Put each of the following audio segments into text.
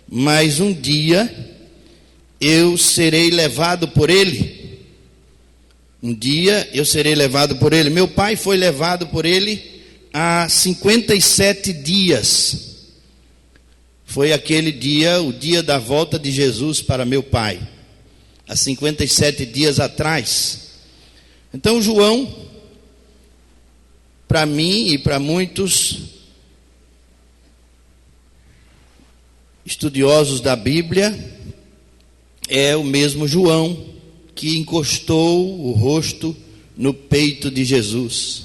mas um dia eu serei levado por ele. Um dia eu serei levado por ele. Meu pai foi levado por ele há 57 dias. Foi aquele dia, o dia da volta de Jesus para meu pai, há 57 dias atrás. Então João, para mim e para muitos estudiosos da Bíblia, é o mesmo João que encostou o rosto no peito de Jesus,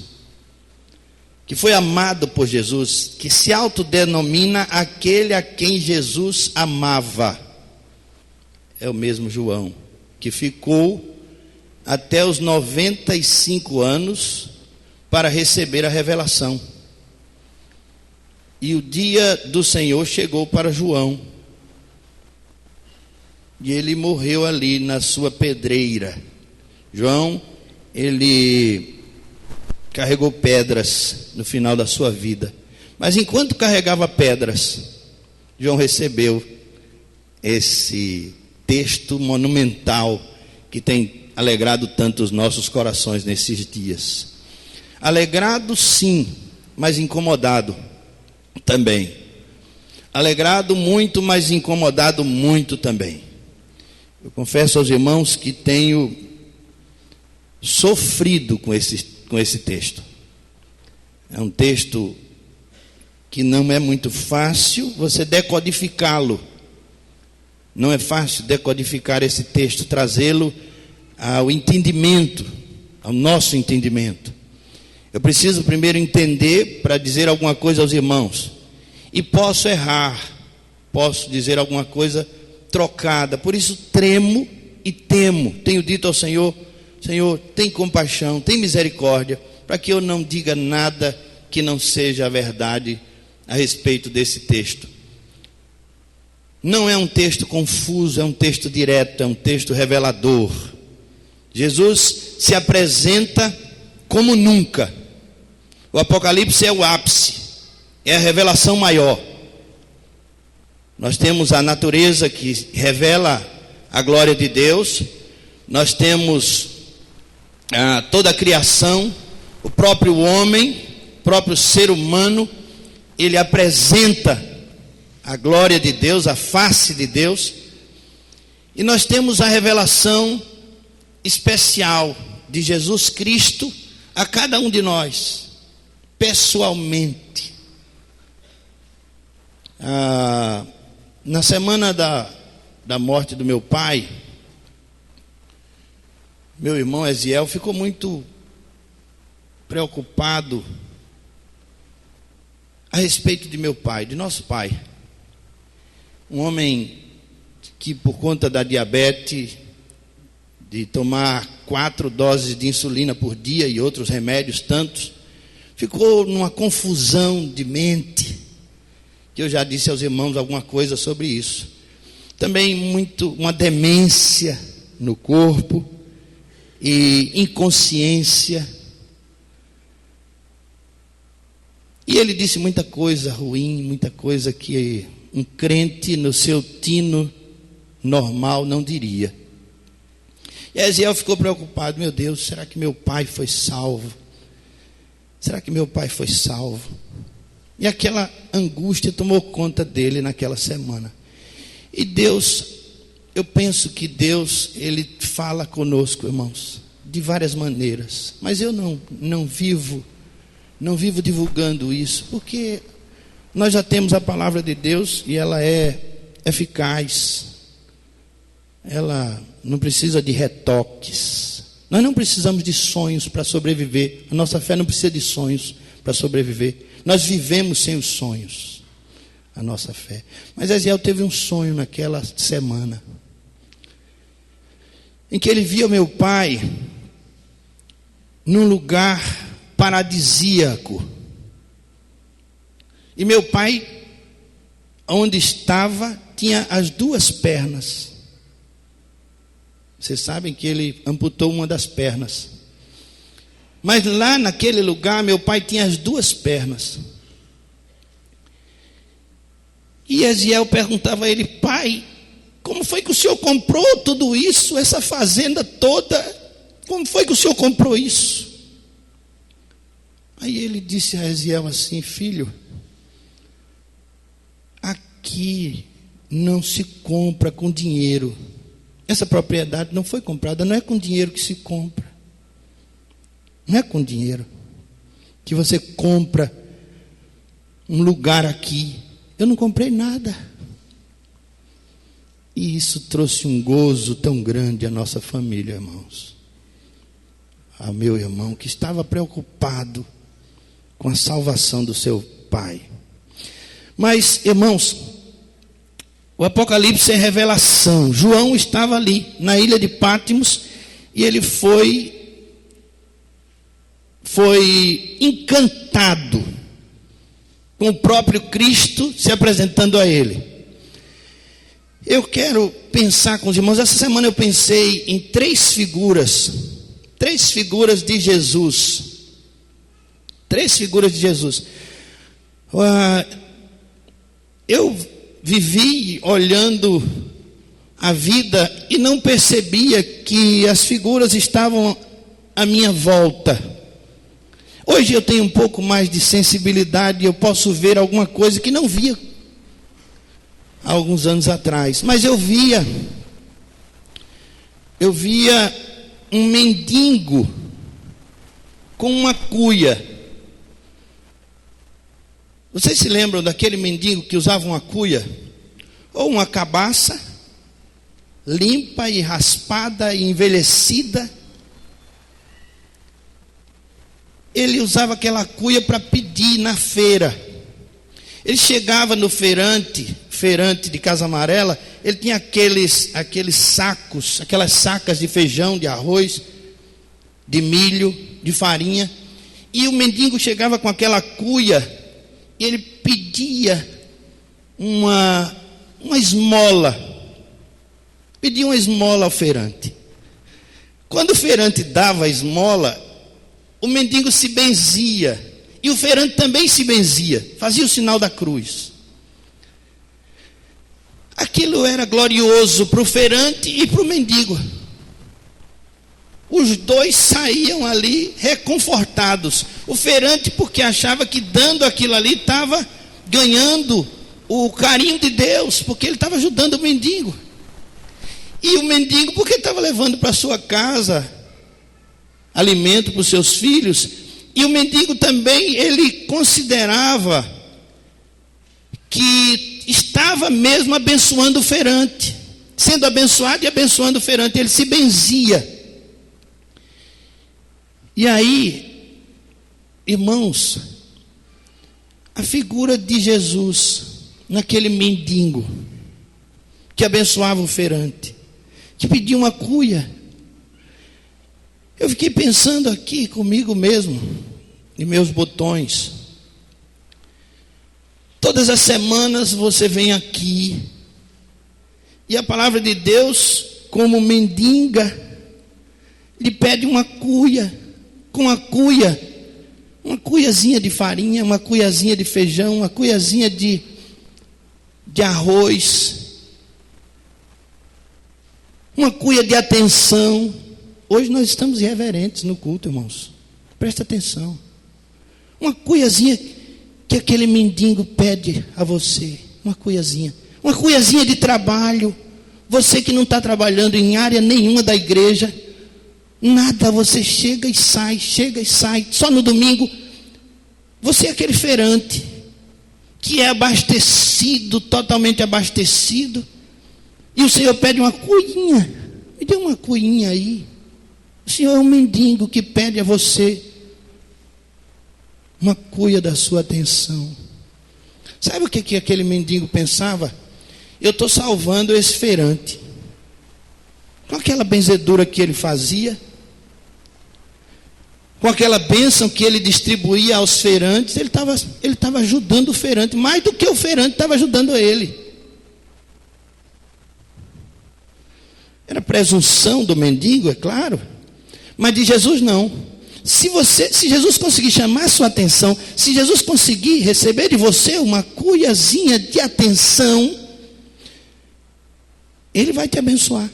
que foi amado por Jesus, que se autodenomina aquele a quem Jesus amava. É o mesmo João que ficou até os 95 anos para receber a revelação. E o dia do Senhor chegou para João, e ele morreu ali na sua pedreira. João, ele carregou pedras no final da sua vida, mas enquanto carregava pedras, João recebeu esse texto monumental que tem alegrado tanto os nossos corações nesses dias. Alegrado sim, mas incomodado também. Alegrado muito, mas incomodado muito também. Eu confesso aos irmãos que tenho sofrido com esse texto. É um texto que não é muito fácil você decodificá-lo. Não é fácil decodificar esse texto, trazê-lo ao entendimento, ao nosso entendimento. Eu preciso primeiro entender para dizer alguma coisa aos irmãos. E posso errar, posso dizer alguma coisa trocada. Por isso tremo e temo. Tenho dito ao Senhor: Senhor, tem compaixão, tem misericórdia, para que eu não diga nada que não seja a verdade a respeito desse texto. Não é um texto confuso, é um texto direto, é um texto revelador. Jesus se apresenta como nunca. O Apocalipse é o ápice, é a revelação maior. Nós temos a natureza que revela a glória de Deus, nós temos toda a criação, o próprio homem, o próprio ser humano, ele apresenta a glória de Deus, a face de Deus. E nós temos a revelação especial de Jesus Cristo a cada um de nós, pessoalmente. Na semana da morte do meu pai, meu irmão Eziel ficou muito preocupado a respeito de meu pai, de nosso pai. Um homem que, por conta da diabetes, de tomar 4 doses de insulina por dia e outros remédios tantos, ficou numa confusão de mente, que eu já disse aos irmãos alguma coisa sobre isso. Também uma demência no corpo e inconsciência. E ele disse muita coisa ruim, muita coisa que um crente no seu tino normal não diria. E Eziel ficou preocupado: meu Deus, será que meu pai foi salvo? Será que meu pai foi salvo? E aquela angústia tomou conta dele naquela semana. E Deus, eu penso que Deus, ele fala conosco, irmãos, de várias maneiras. Mas eu não vivo divulgando isso, porque nós já temos a palavra de Deus e ela é eficaz. Ela não precisa de retoques. Nós não precisamos de sonhos para sobreviver. A nossa fé não precisa de sonhos para sobreviver. Nós vivemos sem os sonhos, a nossa fé. Mas Eziel teve um sonho naquela semana, em que ele via meu pai num lugar paradisíaco. E meu pai, onde estava, tinha as 2 pernas. Vocês sabem que ele amputou uma das pernas. Mas lá naquele lugar, meu pai tinha as 2 pernas. E Eziel perguntava a ele: pai, como foi que o senhor comprou tudo isso, essa fazenda toda? Como foi que o senhor comprou isso? Aí ele disse a Eziel assim: filho, aqui não se compra com dinheiro. Essa propriedade não foi comprada, não é com dinheiro que se compra. Não é com dinheiro que você compra um lugar aqui. Eu não comprei nada. E isso trouxe um gozo tão grande à nossa família, irmãos. Ao meu irmão que estava preocupado com a salvação do seu pai. Mas, irmãos, o Apocalipse é revelação. João estava ali na ilha de Patmos e ele foi encantado com o próprio Cristo se apresentando a ele. Eu quero pensar com os irmãos. Essa semana eu pensei em três figuras de Jesus. Três figuras de Jesus. Eu vivi olhando a vida e não percebia que as figuras estavam à minha volta. Hoje eu tenho um pouco mais de sensibilidade e eu posso ver alguma coisa que não via há alguns anos atrás. Mas eu via um mendigo com uma cuia. Vocês se lembram daquele mendigo que usava uma cuia? Ou uma cabaça, limpa e raspada e envelhecida. Ele usava aquela cuia para pedir na feira. Ele chegava no feirante de Casa Amarela, ele tinha aqueles sacos, aquelas sacas de feijão, de arroz, de milho, de farinha. E o mendigo chegava com aquela cuia e ele pedia uma esmola. Pedia uma esmola ao feirante. Quando o feirante dava a esmola, o mendigo se benzia. E o feirante também se benzia. Fazia o sinal da cruz. Aquilo era glorioso para o feirante e para o mendigo. Os dois saíam ali reconfortados. O feirante porque achava que dando aquilo ali estava ganhando o carinho de Deus, porque ele estava ajudando o mendigo. E o mendigo porque estava levando para sua casa alimento para os seus filhos. E o mendigo também, ele considerava que estava mesmo abençoando o feirante, sendo abençoado e abençoando o feirante. Ele se benzia. E aí, irmãos, a figura de Jesus naquele mendigo que abençoava o feirante, que pedia uma cuia. Eu fiquei pensando aqui comigo mesmo, em meus botões. Todas as semanas você vem aqui e a palavra de Deus, como mendiga, lhe pede uma cuia, com a cuia, uma cuiazinha de farinha, uma cuiazinha de feijão, uma cuiazinha de arroz, uma cuia de atenção. Hoje nós estamos irreverentes no culto, irmãos. Presta atenção. Uma cuiazinha que aquele mendigo pede a você. Uma cuiazinha de trabalho. Você que não está trabalhando em área nenhuma da igreja, nada, você chega e sai, só no domingo. Você é aquele feirante que é abastecido, totalmente abastecido, e o Senhor pede uma cuinha. Me dê uma cuinha aí. O Senhor é um mendigo que pede a você uma cuia da sua atenção. Sabe o que aquele mendigo pensava? Eu estou salvando esse feirante. Com aquela benzedura que ele fazia, com aquela bênção que ele distribuía aos feirantes, ele estava ajudando o feirante, mais do que o feirante estava ajudando ele. Era presunção do mendigo, é claro. Mas de Jesus não. Se Jesus conseguir chamar a sua atenção, se Jesus conseguir receber de você uma cuiazinha de atenção, Ele vai te abençoar.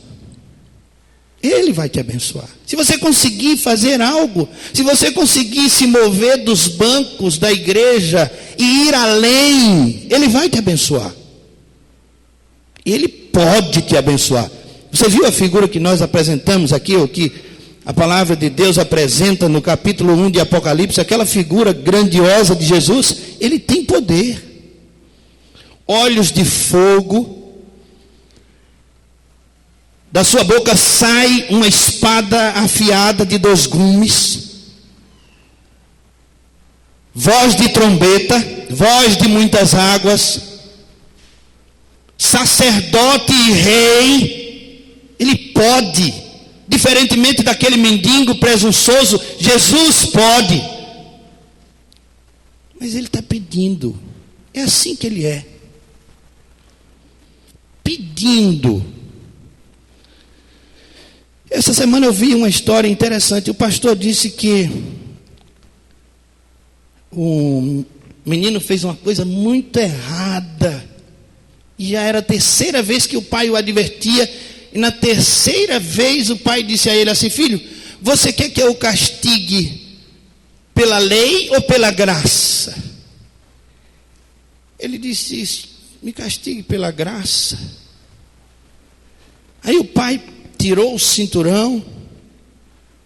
Ele vai te abençoar. Se você conseguir fazer algo, se você conseguir se mover dos bancos da igreja e ir além, Ele vai te abençoar. Ele pode te abençoar. Você viu a figura que nós apresentamos aqui, ou que a palavra de Deus apresenta no capítulo 1 de Apocalipse, aquela figura grandiosa de Jesus? Ele tem poder. Olhos de fogo. Da sua boca sai uma espada afiada de 2 gumes. Voz de trombeta, voz de muitas águas. Sacerdote e rei, ele pode, diferentemente daquele mendigo presunçoso, Jesus pode. Mas ele está pedindo, é assim que ele é. Pedindo. Essa semana eu vi uma história interessante. O pastor disse que o menino fez uma coisa muito errada. E já era a 3ª vez que o pai o advertia. E na 3ª vez o pai disse a ele assim: filho, você quer que eu o castigue pela lei ou pela graça? Ele disse: me castigue pela graça. Aí o pai tirou o cinturão,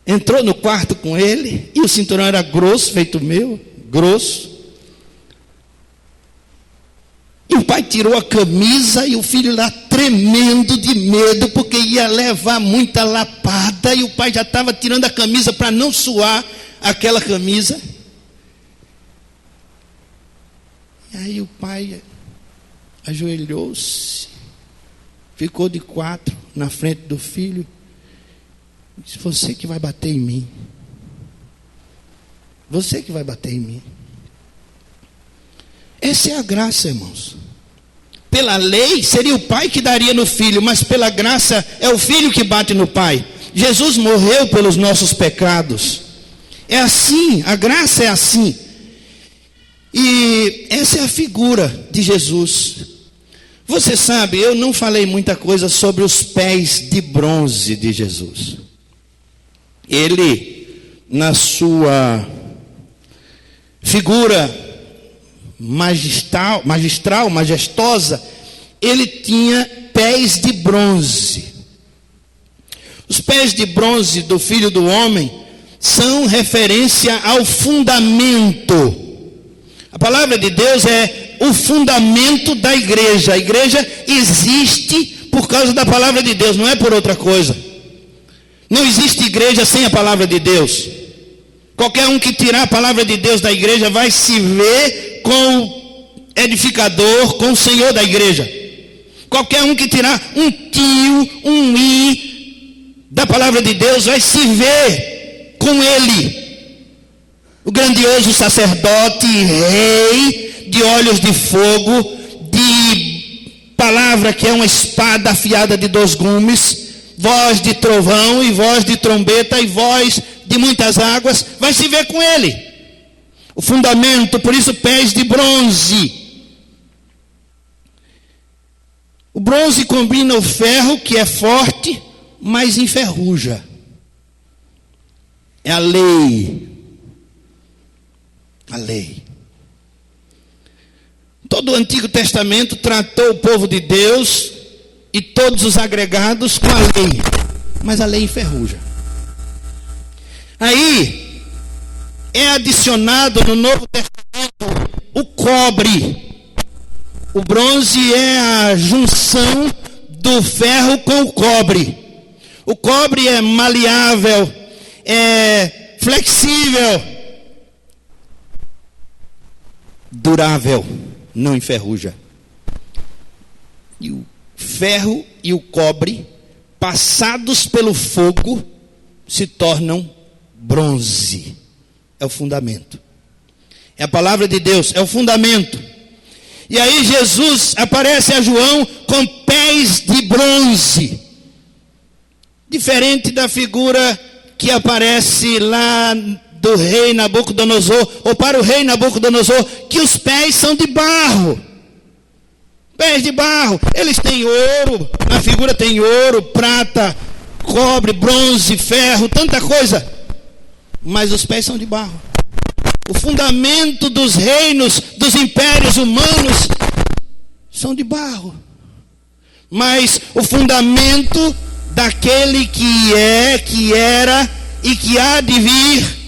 entrou no quarto com ele, e o cinturão era grosso, feito meu, grosso. E o pai tirou a camisa, e o filho lá tremendo de medo, porque ia levar muita lapada, e o pai já estava tirando a camisa para não suar aquela camisa. E aí o pai ajoelhou-se, ficou de 4 na frente do filho, disse: você que vai bater em mim. Você que vai bater em mim. Essa é a graça, irmãos. Pela lei seria o pai que daria no filho, mas pela graça é o filho que bate no pai. Jesus morreu pelos nossos pecados. É assim, a graça é assim. E essa é a figura de Jesus. Você sabe, eu não falei muita coisa sobre os pés de bronze de Jesus. Ele, na sua figura magistral, majestosa, ele tinha pés de bronze. Os pés de bronze do Filho do Homem são referência ao fundamento. A palavra de Deus é o fundamento da igreja. A igreja existe por causa da palavra de Deus, não é por outra coisa. Não existe igreja sem a palavra de Deus. Qualquer um que tirar a palavra de Deus da igreja vai se ver com o edificador, com o Senhor da igreja. Qualquer um que tirar um tio, um i da palavra de Deus vai se ver com ele. O grandioso sacerdote, rei, de olhos de fogo, de palavra que é uma espada afiada de 2 gumes, voz de trovão e voz de trombeta e voz de muitas águas, vai se ver com ele. O fundamento, por isso pés de bronze. O bronze combina o ferro, que é forte, mas enferruja. É a lei. A lei. Todo o Antigo Testamento tratou o povo de Deus e todos os agregados com a lei, mas a lei enferruja. Aí é adicionado no Novo Testamento o cobre. O bronze é a junção do ferro com o cobre. O cobre é maleável, é flexível, durável, não enferruja. E o ferro e o cobre, passados pelo fogo, se tornam bronze. É o fundamento. É a palavra de Deus, é o fundamento. E aí Jesus aparece a João com pés de bronze. Diferente da figura que aparece lá do rei Nabucodonosor, ou para o rei Nabucodonosor, que os pés são de barro. Pés de barro. Eles têm ouro, na figura tem ouro, prata, cobre, bronze, ferro, tanta coisa. Mas os pés são de barro. O fundamento dos reinos, dos impérios humanos, são de barro. Mas o fundamento daquele que é, que era e que há de vir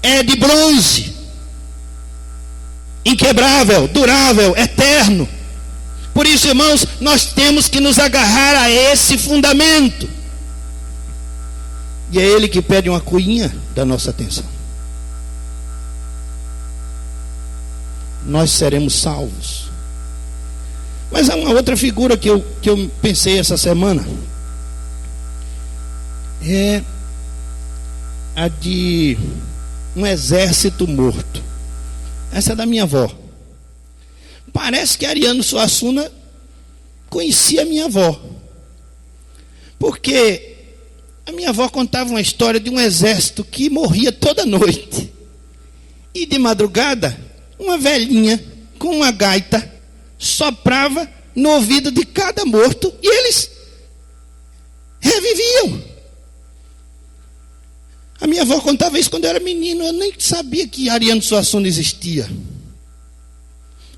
é de bronze. Inquebrável, durável, eterno. Por isso, irmãos, nós temos que nos agarrar a esse fundamento. E é ele que pede uma coinha da nossa atenção. Nós seremos salvos. Mas há uma outra figura que eu pensei essa semana. É a de um exército morto. Essa é da minha avó. Parece que Ariano Suassuna conhecia a minha avó. Porque a minha avó contava uma história de um exército que morria toda noite. E de madrugada, uma velhinha com uma gaita soprava no ouvido de cada morto e eles reviviam. A minha avó contava isso quando eu era menino. Eu nem sabia que Ariano Suassuna existia.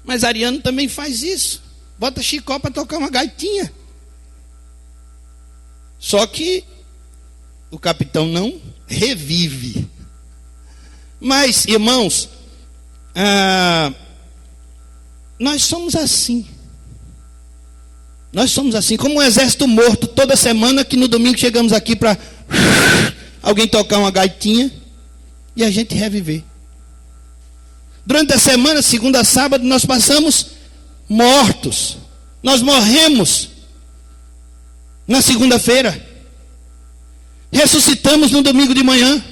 Mas Ariano também faz isso. Bota Chicó para tocar uma gaitinha. Só que o capitão não revive. Mas, irmãos, nós somos assim. Nós somos assim, como um exército morto. Toda semana que no domingo chegamos aqui para alguém tocar uma gaitinha e a gente reviver. Durante a semana, segunda a sábado, nós passamos mortos. Nós morremos na segunda-feira. Ressuscitamos no domingo de manhã,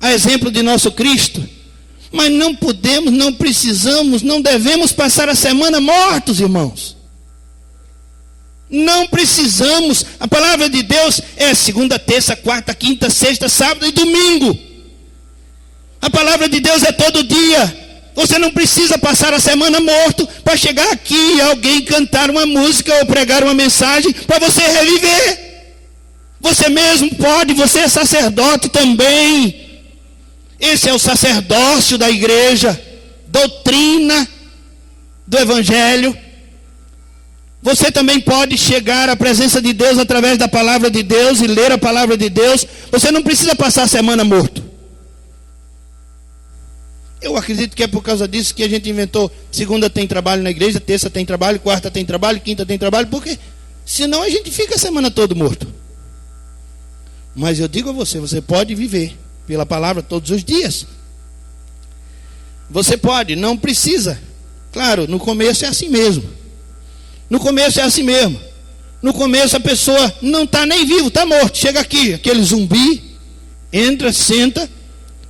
a exemplo de nosso Cristo. Mas não podemos, não precisamos, não devemos passar a semana mortos, irmãos. Não precisamos. A palavra de Deus é segunda, terça, quarta, quinta, sexta, sábado e domingo. A palavra de Deus é todo dia. Você não precisa passar a semana morto para chegar aqui e alguém cantar uma música ou pregar uma mensagem para você reviver. Você mesmo pode, você é sacerdote também. Esse é o sacerdócio da igreja, doutrina do evangelho. Você também pode chegar à presença de Deus através da palavra de Deus e ler a palavra de Deus. Você não precisa passar a semana morto. Eu acredito que é por causa disso que a gente inventou: segunda tem trabalho na igreja, terça tem trabalho, quarta tem trabalho, quinta tem trabalho, porque senão a gente fica a semana toda morto. Mas eu digo a você, você pode viver pela palavra todos os dias. Você pode, não precisa. Claro, no começo é assim mesmo. No começo é assim mesmo. No começo a pessoa não está nem vivo, está morto. Chega aqui, aquele zumbi, entra, senta,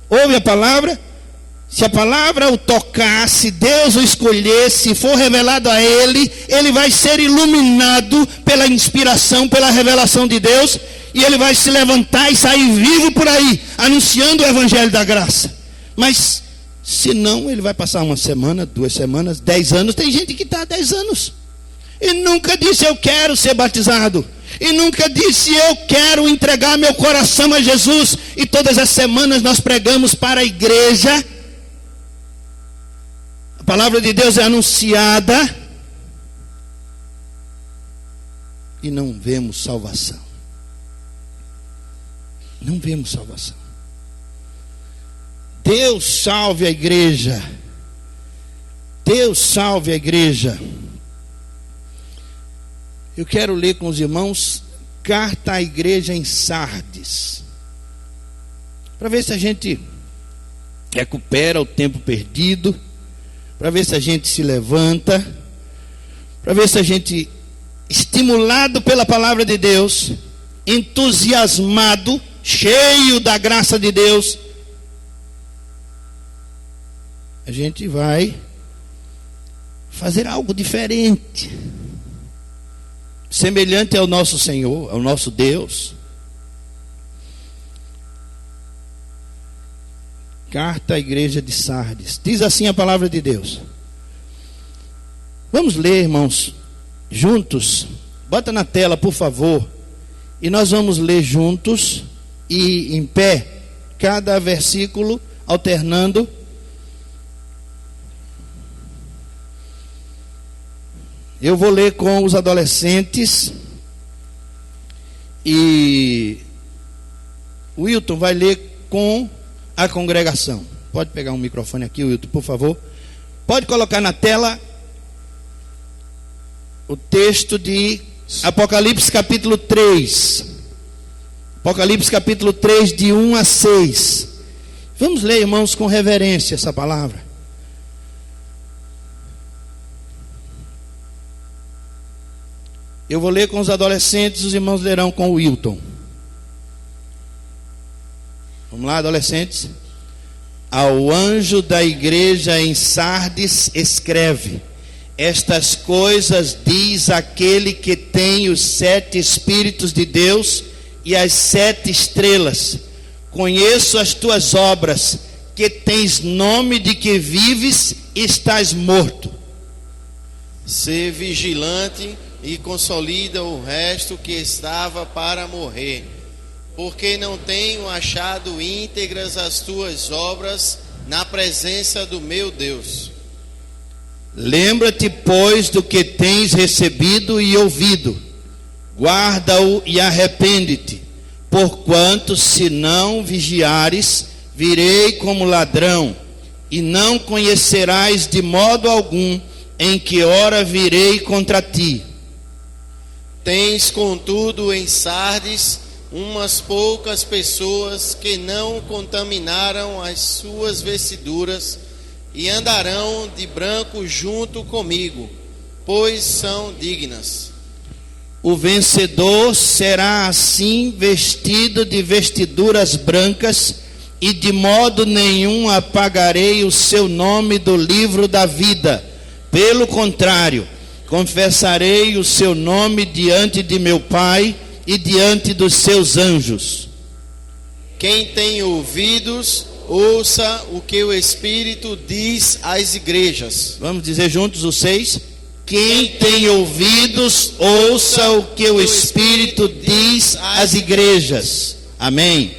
ouve a palavra. Se a palavra o tocasse, Deus o escolhesse, for revelado a ele, ele vai ser iluminado pela inspiração, pela revelação de Deus, e ele vai se levantar e sair vivo por aí, anunciando o evangelho da graça. Mas, se não, ele vai passar uma semana, 2 semanas, 10 anos. Tem gente que está há 10 anos e nunca disse: eu quero ser batizado. E nunca disse: eu quero entregar meu coração a Jesus. E todas as semanas nós pregamos para a igreja. A palavra de Deus é anunciada e não vemos salvação. Não vemos salvação. Deus salve a igreja. Deus salve a igreja. Eu quero ler com os irmãos carta à igreja em Sardes, para ver se a gente recupera o tempo perdido, para ver se a gente se levanta, para ver se a gente, estimulado pela palavra de Deus, entusiasmado, cheio da graça de Deus, a gente vai fazer algo diferente, semelhante ao nosso Senhor, ao nosso Deus. Carta à igreja de Sardes. Diz assim a palavra de Deus. Vamos ler, irmãos, juntos. Bota na tela, por favor. E nós vamos ler juntos e em pé, cada versículo alternando. Eu vou ler com os adolescentes e o Wilton vai ler com a congregação. Pode pegar um microfone aqui, Wilton, por favor. Pode colocar na tela o texto de Apocalipse capítulo 3. Apocalipse capítulo 3, de 1 a 6. Vamos ler, irmãos, com reverência essa palavra. Eu vou ler com os adolescentes, os irmãos lerão com o Wilton. Vamos lá, adolescentes. Ao anjo da igreja em Sardes escreve: estas coisas diz aquele que tem os 7 Espíritos de Deus e as 7 estrelas. Conheço as tuas obras, que tens nome de que vives e estás morto. Sê vigilante e consolida o resto que estava para morrer, porque não tenho achado íntegras as tuas obras na presença do meu Deus. Lembra-te, pois, do que tens recebido e ouvido, guarda-o e arrepende-te, porquanto se não vigiares, virei como ladrão, e não conhecerás de modo algum em que hora virei contra ti. Tens, contudo, em Sardes umas poucas pessoas que não contaminaram as suas vestiduras e andarão de branco junto comigo, pois são dignas. O vencedor será assim vestido de vestiduras brancas, e de modo nenhum apagarei o seu nome do livro da vida. Pelo contrário, confessarei o seu nome diante de meu Pai e diante dos seus anjos. Quem tem ouvidos, ouça o que o Espírito diz às igrejas. Vamos dizer juntos os 6? Quem tem ouvidos, ouça o que o Espírito diz às igrejas. Amém.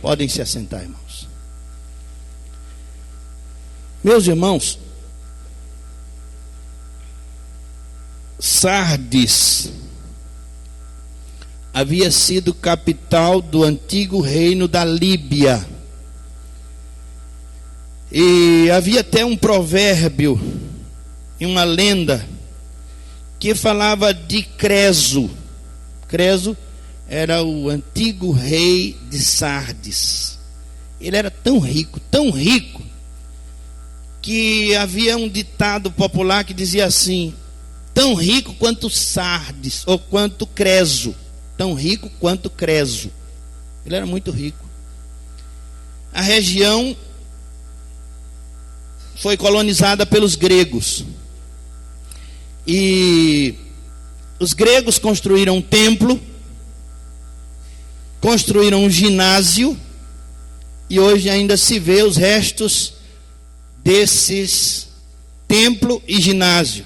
Podem se assentar, irmãos. Meus irmãos, Sardes havia sido capital do antigo reino da Líbia. E havia até um provérbio e uma lenda que falava de Creso. Creso era o antigo rei de Sardes. Ele era tão rico, que havia um ditado popular que dizia assim: tão rico quanto Sardes, ou quanto Creso. Tão rico quanto Creso. Ele era muito rico. A região foi colonizada pelos gregos. E os gregos construíram um templo, construíram um ginásio, e hoje ainda se vê os restos desses templo e ginásio.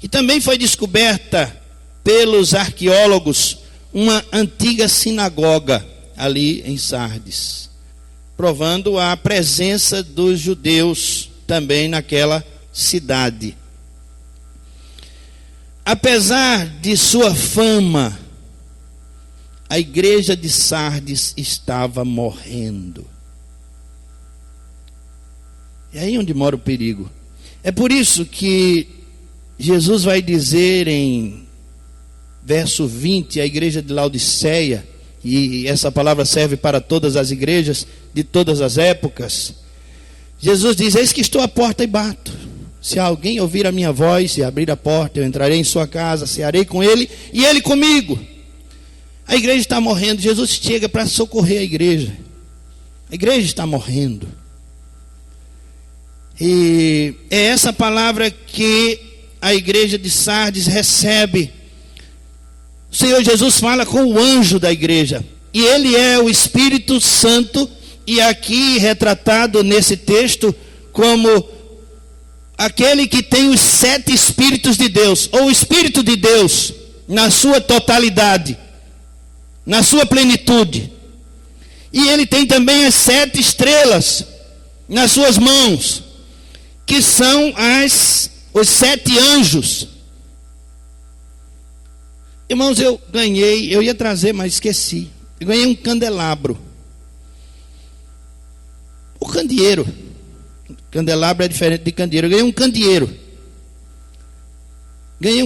E também foi descoberta pelos arqueólogos uma antiga sinagoga ali em Sardes, provando a presença dos judeus também naquela cidade. Apesar de sua fama, a igreja de Sardes estava morrendo. É aí onde mora o perigo. É por isso que Jesus vai dizer em verso 20, a igreja de Laodiceia, e essa palavra serve para todas as igrejas de todas as épocas. Jesus diz: eis que estou à porta e bato. Se alguém ouvir a minha voz e abrir a porta, eu entrarei em sua casa, cearei com ele e ele comigo. A igreja está morrendo. Jesus chega para socorrer a igreja. A igreja está morrendo. E é essa palavra que a igreja de Sardes recebe. O Senhor Jesus fala com o anjo da igreja, e ele é o Espírito Santo e aqui retratado nesse texto como aquele que tem os 7 Espíritos de Deus, ou o Espírito de Deus, na sua totalidade, na sua plenitude. E ele tem também as 7 estrelas nas suas mãos, que são os 7 anjos. Irmãos, eu ia trazer, mas esqueci. Eu ganhei um candelabro. O candeeiro. Candelabro é diferente de candeeiro. Eu ganhei um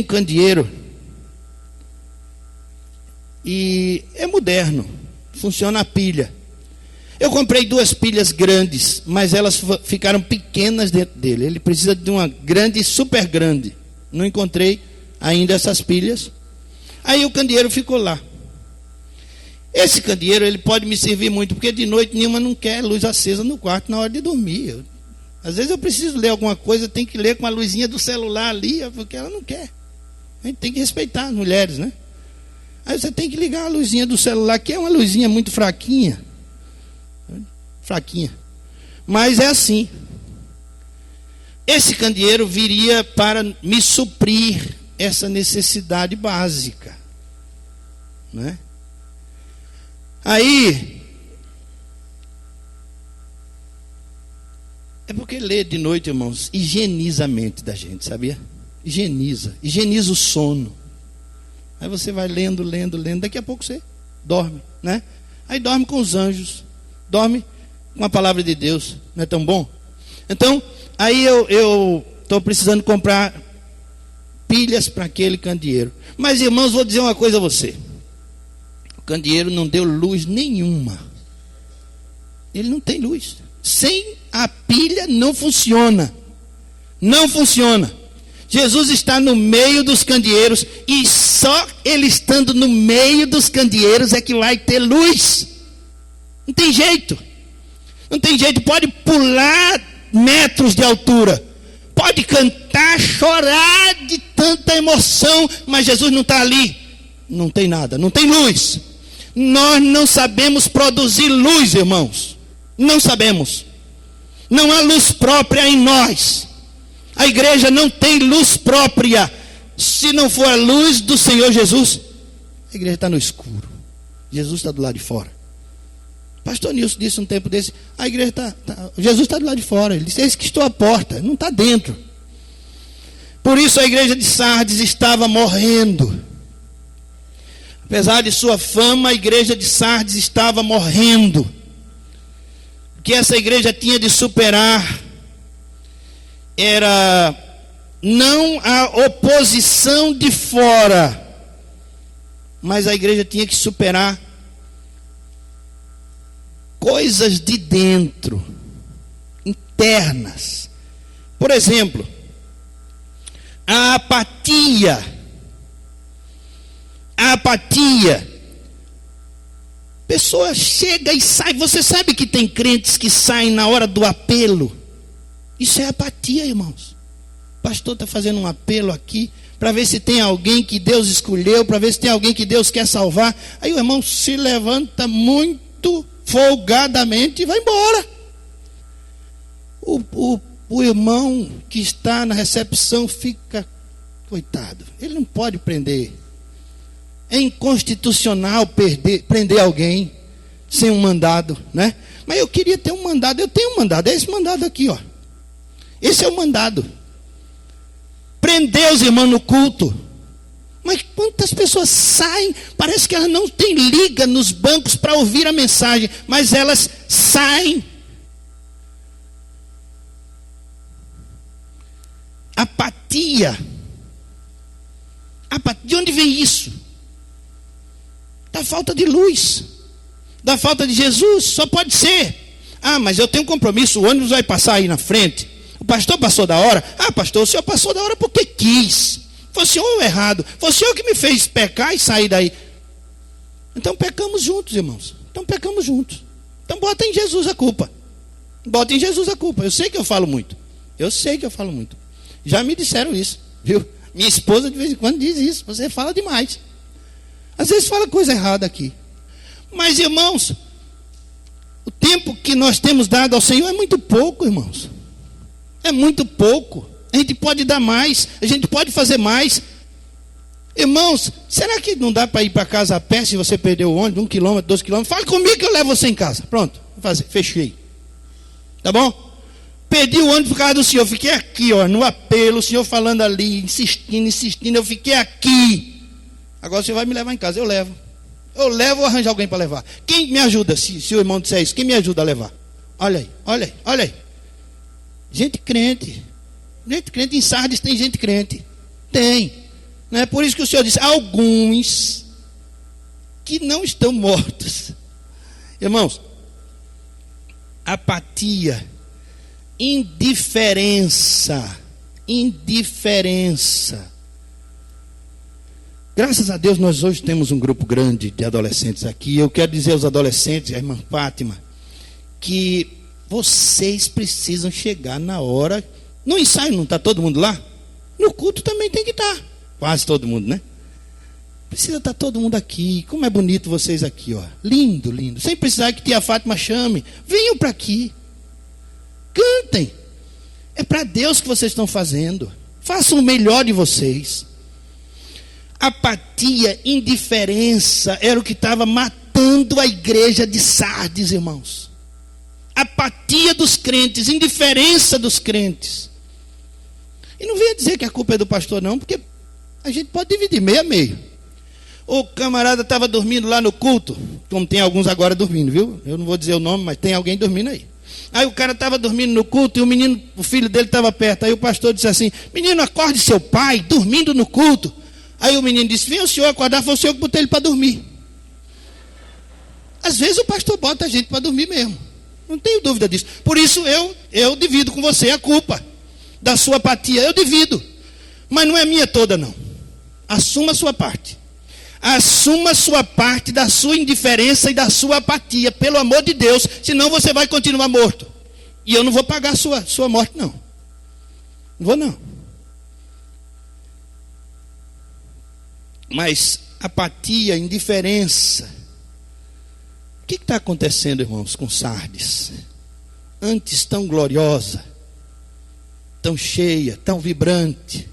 candeeiro. E é moderno. Funciona a pilha. Eu comprei 2 pilhas grandes, mas elas ficaram pequenas dentro dele. Ele precisa de uma grande, super grande. Não encontrei ainda essas pilhas. Aí o candeeiro ficou lá. Esse candeeiro, ele pode me servir muito, porque de noite nenhuma não quer luz acesa no quarto na hora de dormir. Às vezes eu preciso ler alguma coisa, tem que ler com a luzinha do celular ali, porque ela não quer. A gente tem que respeitar as mulheres, né? Aí você tem que ligar a luzinha do celular, que é uma luzinha muito fraquinha. Mas é assim. Esse candeeiro viria para me suprir essa necessidade básica, né? Aí é porque ler de noite, irmãos, higieniza a mente da gente, sabia? Higieniza o sono. Aí você vai lendo, daqui a pouco você dorme, né? Aí dorme com os anjos, dorme com a palavra de Deus. Não é tão bom? Então, aí eu estou precisando comprar pilhas para aquele candeeiro. Mas, irmãos, vou dizer uma coisa a você. O candeeiro não deu luz nenhuma. Ele não tem luz. Sem a pilha não funciona. Não funciona. Jesus está no meio dos candeeiros, e só ele estando no meio dos candeeiros é que vai ter luz. Não tem jeito. Não tem jeito. Pode pular metros de altura, pode cantar, chorar de tanta emoção, mas Jesus não está ali. Não tem nada, não tem luz. Nós não sabemos produzir luz, irmãos. Não sabemos. Não há luz própria em nós. A igreja não tem luz própria. Se não for a luz do Senhor Jesus, a igreja está no escuro. Jesus está do lado de fora. Pastor Nilson disse um tempo desse: a igreja Jesus está do lado de fora. Ele disse: eis que estou à porta, não está dentro. Por isso a igreja de Sardes estava morrendo. Apesar de sua fama, a igreja de Sardes estava morrendo. O que essa igreja tinha de superar era não a oposição de fora, mas a igreja tinha que superar coisas de dentro, internas. Por exemplo, a apatia. Pessoa chega e sai. Você sabe que tem crentes que saem na hora do apelo? Isso é apatia, irmãos. O pastor está fazendo um apelo aqui para ver se tem alguém que Deus escolheu, para ver se tem alguém que Deus quer salvar. Aí o irmão se levanta muito folgadamente e vai embora. O irmão que está na recepção fica, coitado, ele não pode prender. É inconstitucional prender alguém sem um mandado, né? Mas eu queria ter um mandado. Eu tenho um mandado, é esse mandado aqui, ó. Esse é o mandado. Prender os irmãos no culto. Mas quantas pessoas saem, parece que elas não têm liga nos bancos para ouvir a mensagem, mas elas saem. Apatia. De onde vem isso? Da falta de luz, da falta de Jesus. Só pode ser: ah, mas eu tenho um compromisso, o ônibus vai passar aí na frente, o pastor passou da hora. Ah, pastor, o senhor passou da hora porque quis. Foi o senhor errado, foi o senhor que me fez pecar e sair daí. Então pecamos juntos, irmãos. Então pecamos juntos. Então bota em Jesus a culpa. Bota em Jesus a culpa. Eu sei que eu falo muito. Já me disseram isso, viu? Minha esposa de vez em quando diz isso: você fala demais. Às vezes fala coisa errada aqui. Mas, irmãos, O tempo que nós temos dado ao Senhor é muito pouco, irmãos. É muito pouco. A gente pode dar mais, a gente pode fazer mais. Irmãos, será que não dá para ir para casa a pé se você perdeu o ônibus, 1 quilômetro, 2 quilômetros? Fale comigo que eu levo você em casa. Pronto, vou fazer, fechei. Tá bom? Perdi o ônibus por causa do Senhor. Fiquei aqui, ó, no apelo, o Senhor falando ali, insistindo. Eu fiquei aqui. Agora o Senhor vai me levar em casa. Eu levo ou arranjo alguém para levar. Quem me ajuda, se o irmão disser isso? Quem me ajuda a levar? Olha aí. Gente crente. Em Sardes tem gente crente. Tem. Não é por isso que o Senhor disse, alguns que não estão mortos. Irmãos, apatia, indiferença. Graças a Deus nós hoje temos um grupo grande de adolescentes aqui. Eu quero dizer aos adolescentes, a irmã Fátima, que vocês precisam chegar na hora. No ensaio não está todo mundo lá? No culto também tem que estar. Quase todo mundo, né? Precisa estar todo mundo aqui. Como é bonito vocês aqui, ó. Lindo. Sem precisar que tia Fátima chame. Venham para aqui. Cantem. É para Deus que vocês estão fazendo. Façam o melhor de vocês. Apatia, indiferença era o que estava matando a igreja de Sardes, irmãos. Apatia dos crentes, indiferença dos crentes. E não venha dizer que a culpa é do pastor, não, porque a gente pode dividir meio a meio. O camarada estava dormindo lá no culto, como tem alguns agora dormindo, viu? Eu não vou dizer o nome, mas tem alguém dormindo aí. Aí o cara estava dormindo no culto e o filho dele estava perto. Aí o pastor disse assim: menino, acorde seu pai, dormindo no culto. Aí o menino disse: vem o senhor acordar, foi o senhor que botou ele para dormir. Às vezes o pastor bota a gente para dormir mesmo. Não tenho dúvida disso. Por isso eu divido com você a culpa da sua apatia. Eu divido. Mas não é minha toda, não. Assuma a sua parte. Assuma a sua parte da sua indiferença e da sua apatia. Pelo amor de Deus. Senão você vai continuar morto. E eu não vou pagar a sua morte, não. Não vou, não. Mas apatia, indiferença. O que está acontecendo, irmãos, com Sardes? Antes tão gloriosa, tão cheia, tão vibrante.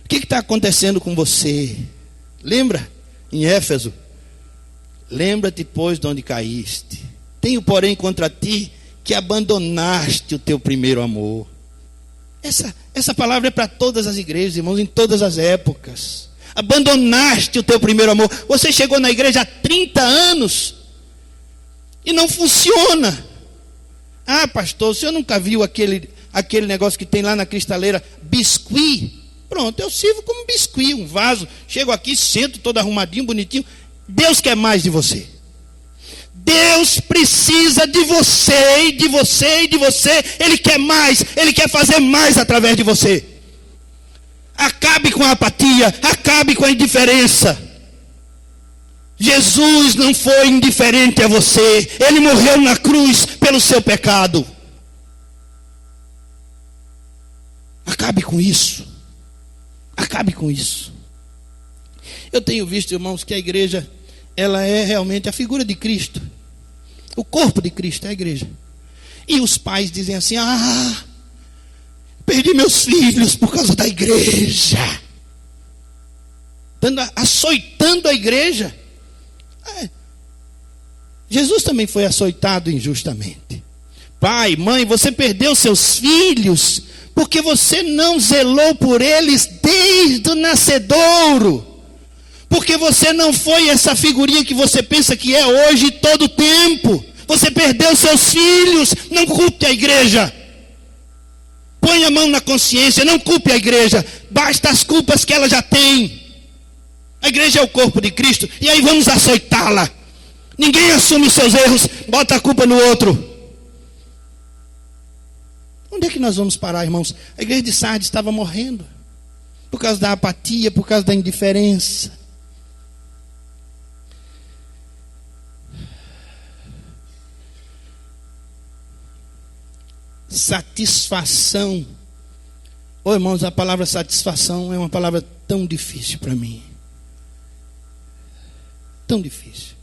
O que está acontecendo com você? Lembra em Éfeso? Lembra-te, pois, de onde caíste. Tenho, porém, contra ti que abandonaste o teu primeiro amor. Essa palavra é para todas as igrejas, irmãos, em todas as épocas. Abandonaste o teu primeiro amor. Você chegou na igreja há 30 anos e não funciona. Ah, pastor, o senhor nunca viu aquele negócio que tem lá na cristaleira, biscuit? Pronto, eu sirvo como biscuit, um vaso. Chego aqui, sento todo arrumadinho, bonitinho. Deus quer mais de você. Deus precisa de você, e de você, e de você. Ele quer mais, Ele quer fazer mais através de você. Acabe com a apatia, acabe com a indiferença. Jesus não foi indiferente a você. Ele morreu na cruz pelo seu pecado. Acabe com isso. Acabe com isso. Eu tenho visto, irmãos, que a igreja, ela é realmente a figura de Cristo. O corpo de Cristo é a igreja. E os pais dizem assim: ah, perdi meus filhos por causa da igreja. Açoitando a igreja. Jesus também foi açoitado injustamente. Pai, mãe, você perdeu seus filhos porque você não zelou por eles desde o nascedouro. Porque você não foi essa figurinha que você pensa que é hoje todo o tempo. Você perdeu seus filhos. Não culpe a igreja. Põe a mão na consciência, não culpe a igreja. Basta as culpas que ela já tem. A igreja é o corpo de Cristo. E aí vamos açoitá-la. Ninguém assume os seus erros, bota a culpa no outro. Onde é que nós vamos parar, irmãos? A igreja de Sardes estava morrendo. Por causa da apatia, por causa da indiferença. Satisfação. Ô irmãos, a palavra satisfação é uma palavra tão difícil para mim. Tão difícil.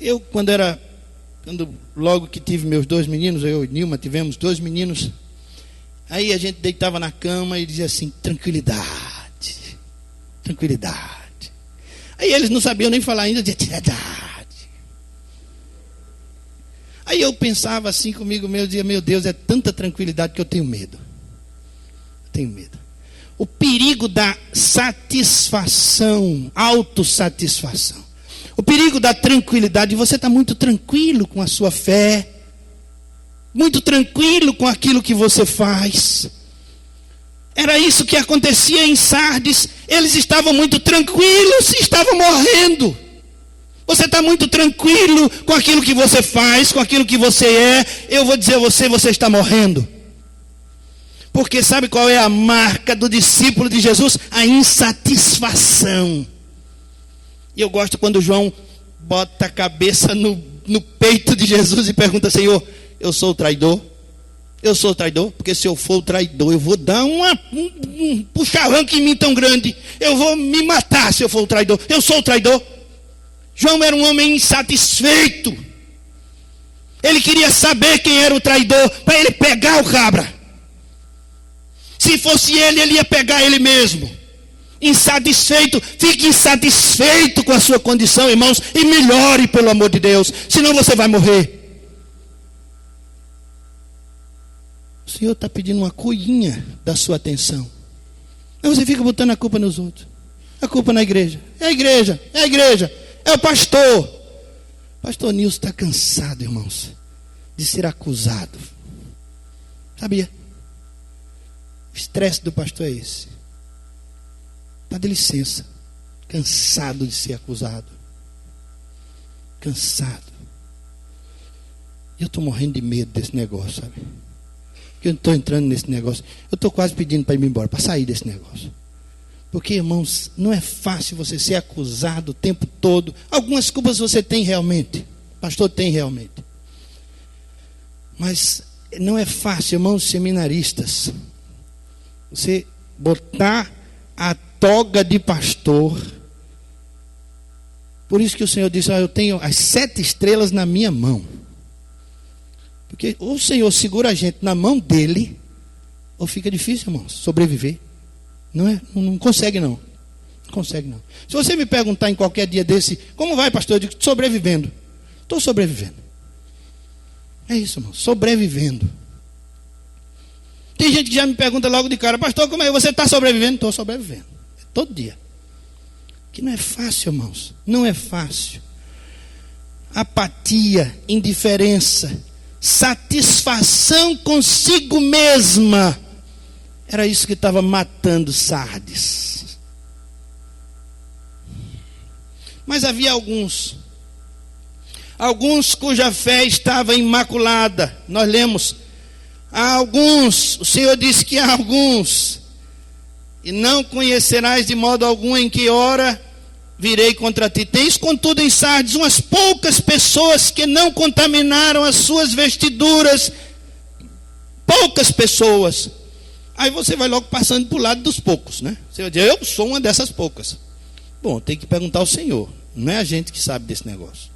Eu logo que tive meus 2 meninos, eu e Nilma tivemos 2 meninos. Aí a gente deitava na cama e dizia assim: tranquilidade, tranquilidade. Aí eles não sabiam nem falar ainda, dizia tranquilidade. Aí eu pensava assim comigo mesmo, dizia: meu Deus, é tanta tranquilidade que eu tenho medo. Tenho medo. O perigo da satisfação, autossatisfação. O perigo da tranquilidade, você está muito tranquilo com a sua fé, muito tranquilo com aquilo que você faz. Era isso que acontecia em Sardes. Eles estavam muito tranquilos e estavam morrendo. Você está muito tranquilo com aquilo que você faz, com aquilo que você é. Eu vou dizer a você, você está morrendo. Porque sabe qual é a marca do discípulo de Jesus? A insatisfação. E eu gosto quando João bota a cabeça no peito de Jesus e pergunta: Senhor, eu sou o traidor? Eu sou o traidor? Porque se eu for o traidor, eu vou dar um puxa-arranco em mim tão grande. Eu vou me matar se eu for o traidor. Eu sou o traidor? João era um homem insatisfeito. Ele queria saber quem era o traidor para ele pegar o cabra. Se fosse ele, ele ia pegar ele mesmo. Insatisfeito, fique insatisfeito com a sua condição, irmãos, e melhore, pelo amor de Deus, senão você vai morrer. O Senhor está pedindo uma coisinha da sua atenção. Aí você fica botando a culpa nos outros. A culpa na igreja. É a igreja, é a igreja, é o pastor. Pastor Nilson está cansado, irmãos, de ser acusado. Sabia? O estresse do pastor é esse. Está de licença. Cansado de ser acusado. Cansado. Eu estou morrendo de medo desse negócio, sabe? Eu não estou entrando nesse negócio. Eu estou quase pedindo para ir embora, para sair desse negócio. Porque, irmãos, não é fácil você ser acusado o tempo todo. Algumas culpas você tem realmente. O pastor tem realmente. Mas não é fácil, irmãos seminaristas, você botar a toga de pastor. Por isso que o Senhor disse: eu tenho as 7 estrelas na minha mão. Porque ou o Senhor segura a gente na mão dele, ou fica difícil, irmãos, sobreviver. Não consegue não. Não consegue não. Se você me perguntar em qualquer dia desse: como vai, pastor? Eu digo: sobrevivendo. Estou sobrevivendo. É isso, irmão, sobrevivendo. Tem gente que já me pergunta logo de cara: pastor, como é? Você está sobrevivendo? Estou sobrevivendo. Todo dia. Que não é fácil, irmãos. Não é fácil. Apatia, indiferença, satisfação consigo mesma. Era isso que estava matando Sardes. Mas havia alguns cuja fé estava imaculada. Nós lemos: há alguns, o Senhor disse que há alguns, e não conhecerás de modo algum em que hora virei contra ti. Tens, contudo, em Sardes umas poucas pessoas que não contaminaram as suas vestiduras. Poucas pessoas. Aí você vai logo passando para o lado dos poucos, né? Você vai dizer: eu sou uma dessas poucas. Bom, tem que perguntar ao Senhor. Não é a gente que sabe desse negócio.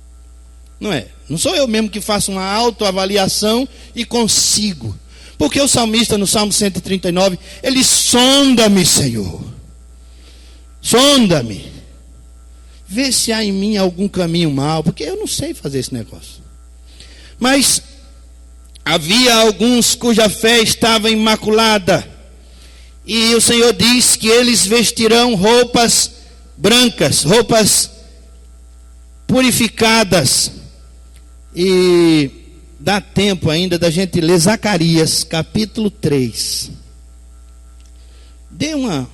Não é. Não sou eu mesmo que faço uma autoavaliação e consigo. Porque o salmista, no Salmo 139, ele: sonda-me, Senhor. Sonda-me. Vê se há em mim algum caminho mau. Porque eu não sei fazer esse negócio. Mas havia alguns cuja fé estava imaculada. E o Senhor diz que eles vestirão roupas brancas, roupas purificadas. E dá tempo ainda da gente ler Zacarias, capítulo 3. Dê uma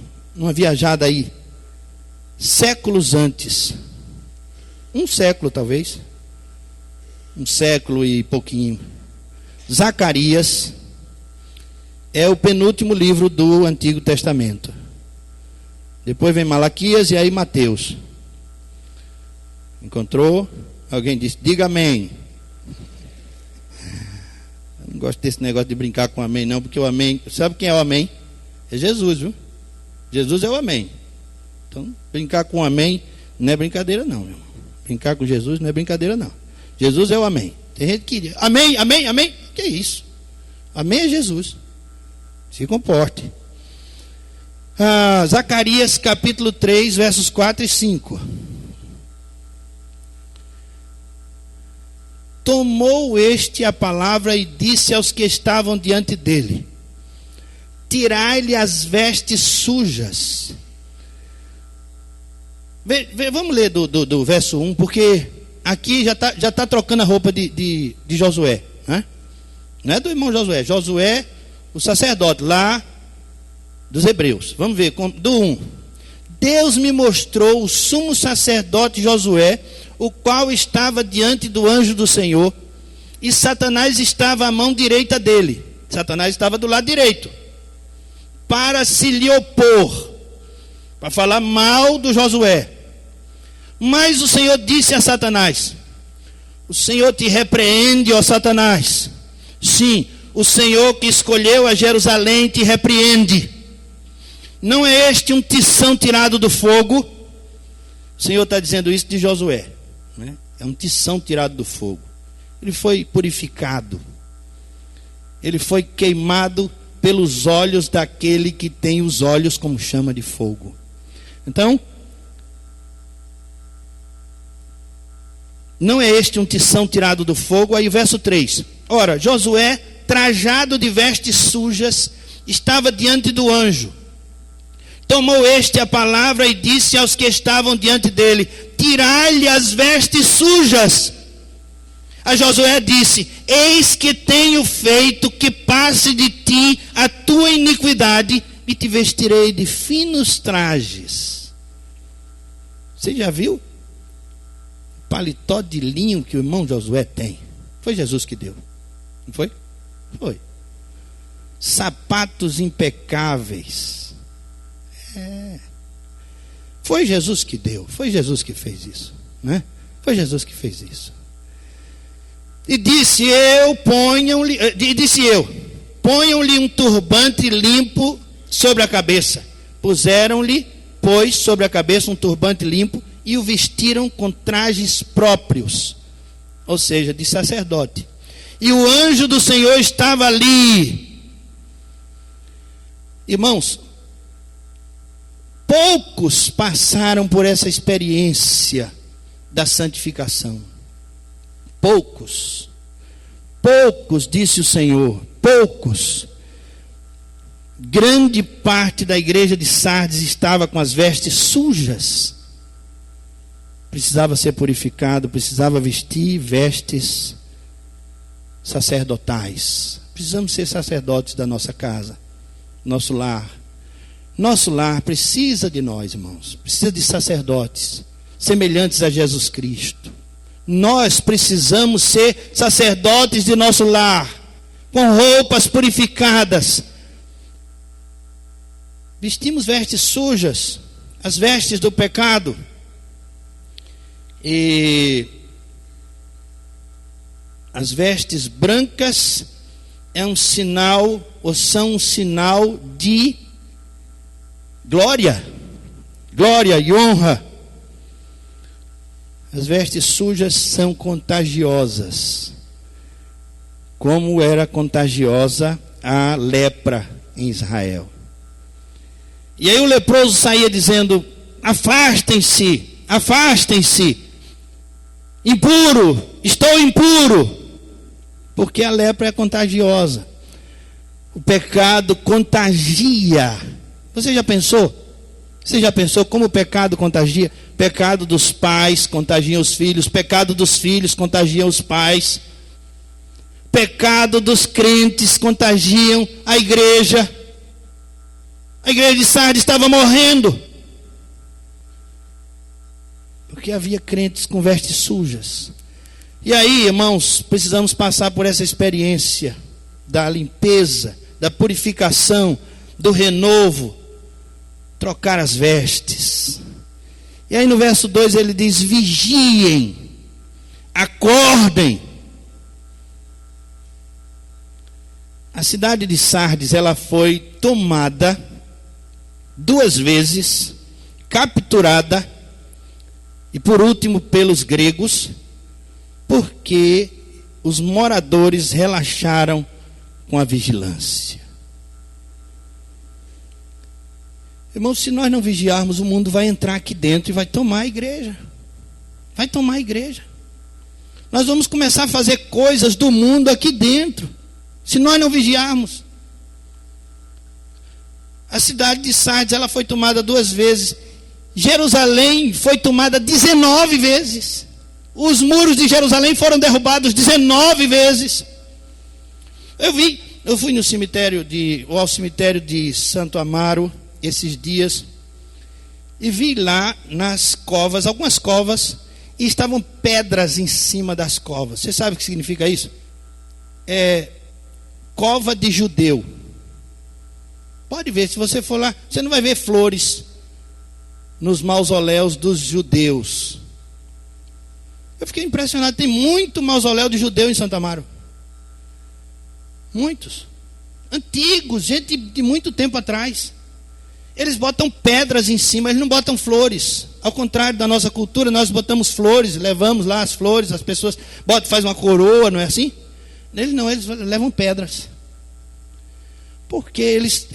viajada aí, séculos antes. Um século talvez. Um século e pouquinho. Zacarias é o penúltimo livro do Antigo Testamento. Depois vem Malaquias e aí Mateus. Encontrou? Alguém disse: diga amém. Eu não gosto desse negócio de brincar com amém não, porque o amém, sabe quem é o amém? É Jesus, viu? Jesus é o amém. Então, brincar com amém não é brincadeira não, meu irmão. Brincar com Jesus não é brincadeira não. Jesus é o amém. Tem gente que diz, amém, amém, amém. Que é isso? Amém é Jesus. Se comporte. Zacarias capítulo 3, versos 4 e 5. Tomou este a palavra e disse aos que estavam diante dele: tirai-lhe as vestes sujas. Vamos ler do verso 1, porque aqui já tá trocando a roupa de Josué, né? Não é do irmão Josué. Josué, o sacerdote lá dos hebreus. Vamos ver, do 1. Deus me mostrou o sumo sacerdote Josué, o qual estava diante do anjo do Senhor, e Satanás estava à mão direita dele. Satanás estava do lado direito, para se lhe opor, para falar mal do Josué. Mas o Senhor disse a Satanás: o Senhor te repreende, ó Satanás. Sim, o Senhor que escolheu a Jerusalém te repreende. Não é este um tição tirado do fogo? O Senhor está dizendo isso de Josué, né? É um tição tirado do fogo. Ele foi purificado. Ele foi queimado pelos olhos daquele que tem os olhos como chama de fogo. Então, não é este um tição tirado do fogo? Aí o verso 3. Ora, Josué, trajado de vestes sujas, estava diante do anjo. Tomou este a palavra e disse aos que estavam diante dele: tirai-lhe as vestes sujas. A Josué disse: eis que tenho feito que passe de ti a tua iniquidade, e te vestirei de finos trajes. Você já viu o paletó de linho que o irmão Josué tem? Foi Jesus que deu, não foi? Foi. Sapatos impecáveis. Foi Jesus que deu, foi Jesus que fez isso, né? Foi Jesus que fez isso. E disse eu, ponham-lhe um turbante limpo sobre a cabeça. Puseram-lhe, pois, sobre a cabeça um turbante limpo e o vestiram com trajes próprios, ou seja, de sacerdote. E o anjo do Senhor estava ali. Irmãos, poucos passaram por essa experiência da santificação. Poucos, disse o Senhor, poucos. Grande parte da igreja de Sardes estava com as vestes sujas. Precisava ser purificado, precisava vestir vestes sacerdotais. Precisamos ser sacerdotes da nossa casa, nosso lar. Nosso lar precisa de nós, irmãos. Precisa de sacerdotes semelhantes a Jesus Cristo. Nós precisamos ser sacerdotes de nosso lar, com roupas purificadas. Vestimos vestes sujas, as vestes do pecado. E as vestes brancas é um sinal, ou são um sinal de glória e honra. As vestes sujas são contagiosas, como era contagiosa a lepra em Israel. E aí o leproso saía dizendo: afastem-se, afastem-se, impuro, estou impuro, porque a lepra é contagiosa. O pecado contagia. Você já pensou? Você já pensou como o pecado contagia? Pecado dos pais contagia os filhos, pecado dos filhos contagia os pais, pecado dos crentes contagiam a igreja. A igreja de Sardes estava morrendo, porque havia crentes com vestes sujas. E aí, irmãos, precisamos passar por essa experiência da limpeza, da purificação, do renovo, trocar as vestes. E aí no verso 2 ele diz: vigiem, acordem. A cidade de Sardes, ela foi tomada 2 vezes, capturada, e por último pelos gregos, porque os moradores relaxaram com a vigilância. Irmãos, se nós não vigiarmos, o mundo vai entrar aqui dentro e vai tomar a igreja. Vai tomar a igreja. Nós vamos começar a fazer coisas do mundo aqui dentro, se nós não vigiarmos. A cidade de Sardes, ela foi tomada 2 vezes. Jerusalém foi tomada 19 vezes. Os muros de Jerusalém foram derrubados 19 vezes. Eu fui ao cemitério de Santo Amaro esses dias e vi lá nas covas, algumas covas, e estavam pedras em cima das covas. Você sabe o que significa isso? É cova de judeu. Pode ver, se você for lá, você não vai ver flores nos mausoléus dos judeus. Eu fiquei impressionado, tem muito mausoléu de judeu em Santo Amaro. Muitos. Antigos, gente de muito tempo atrás. Eles botam pedras em cima, eles não botam flores. Ao contrário da nossa cultura, nós botamos flores, levamos lá as flores, as pessoas fazem uma coroa, não é assim? Eles não, eles levam pedras. Porque eles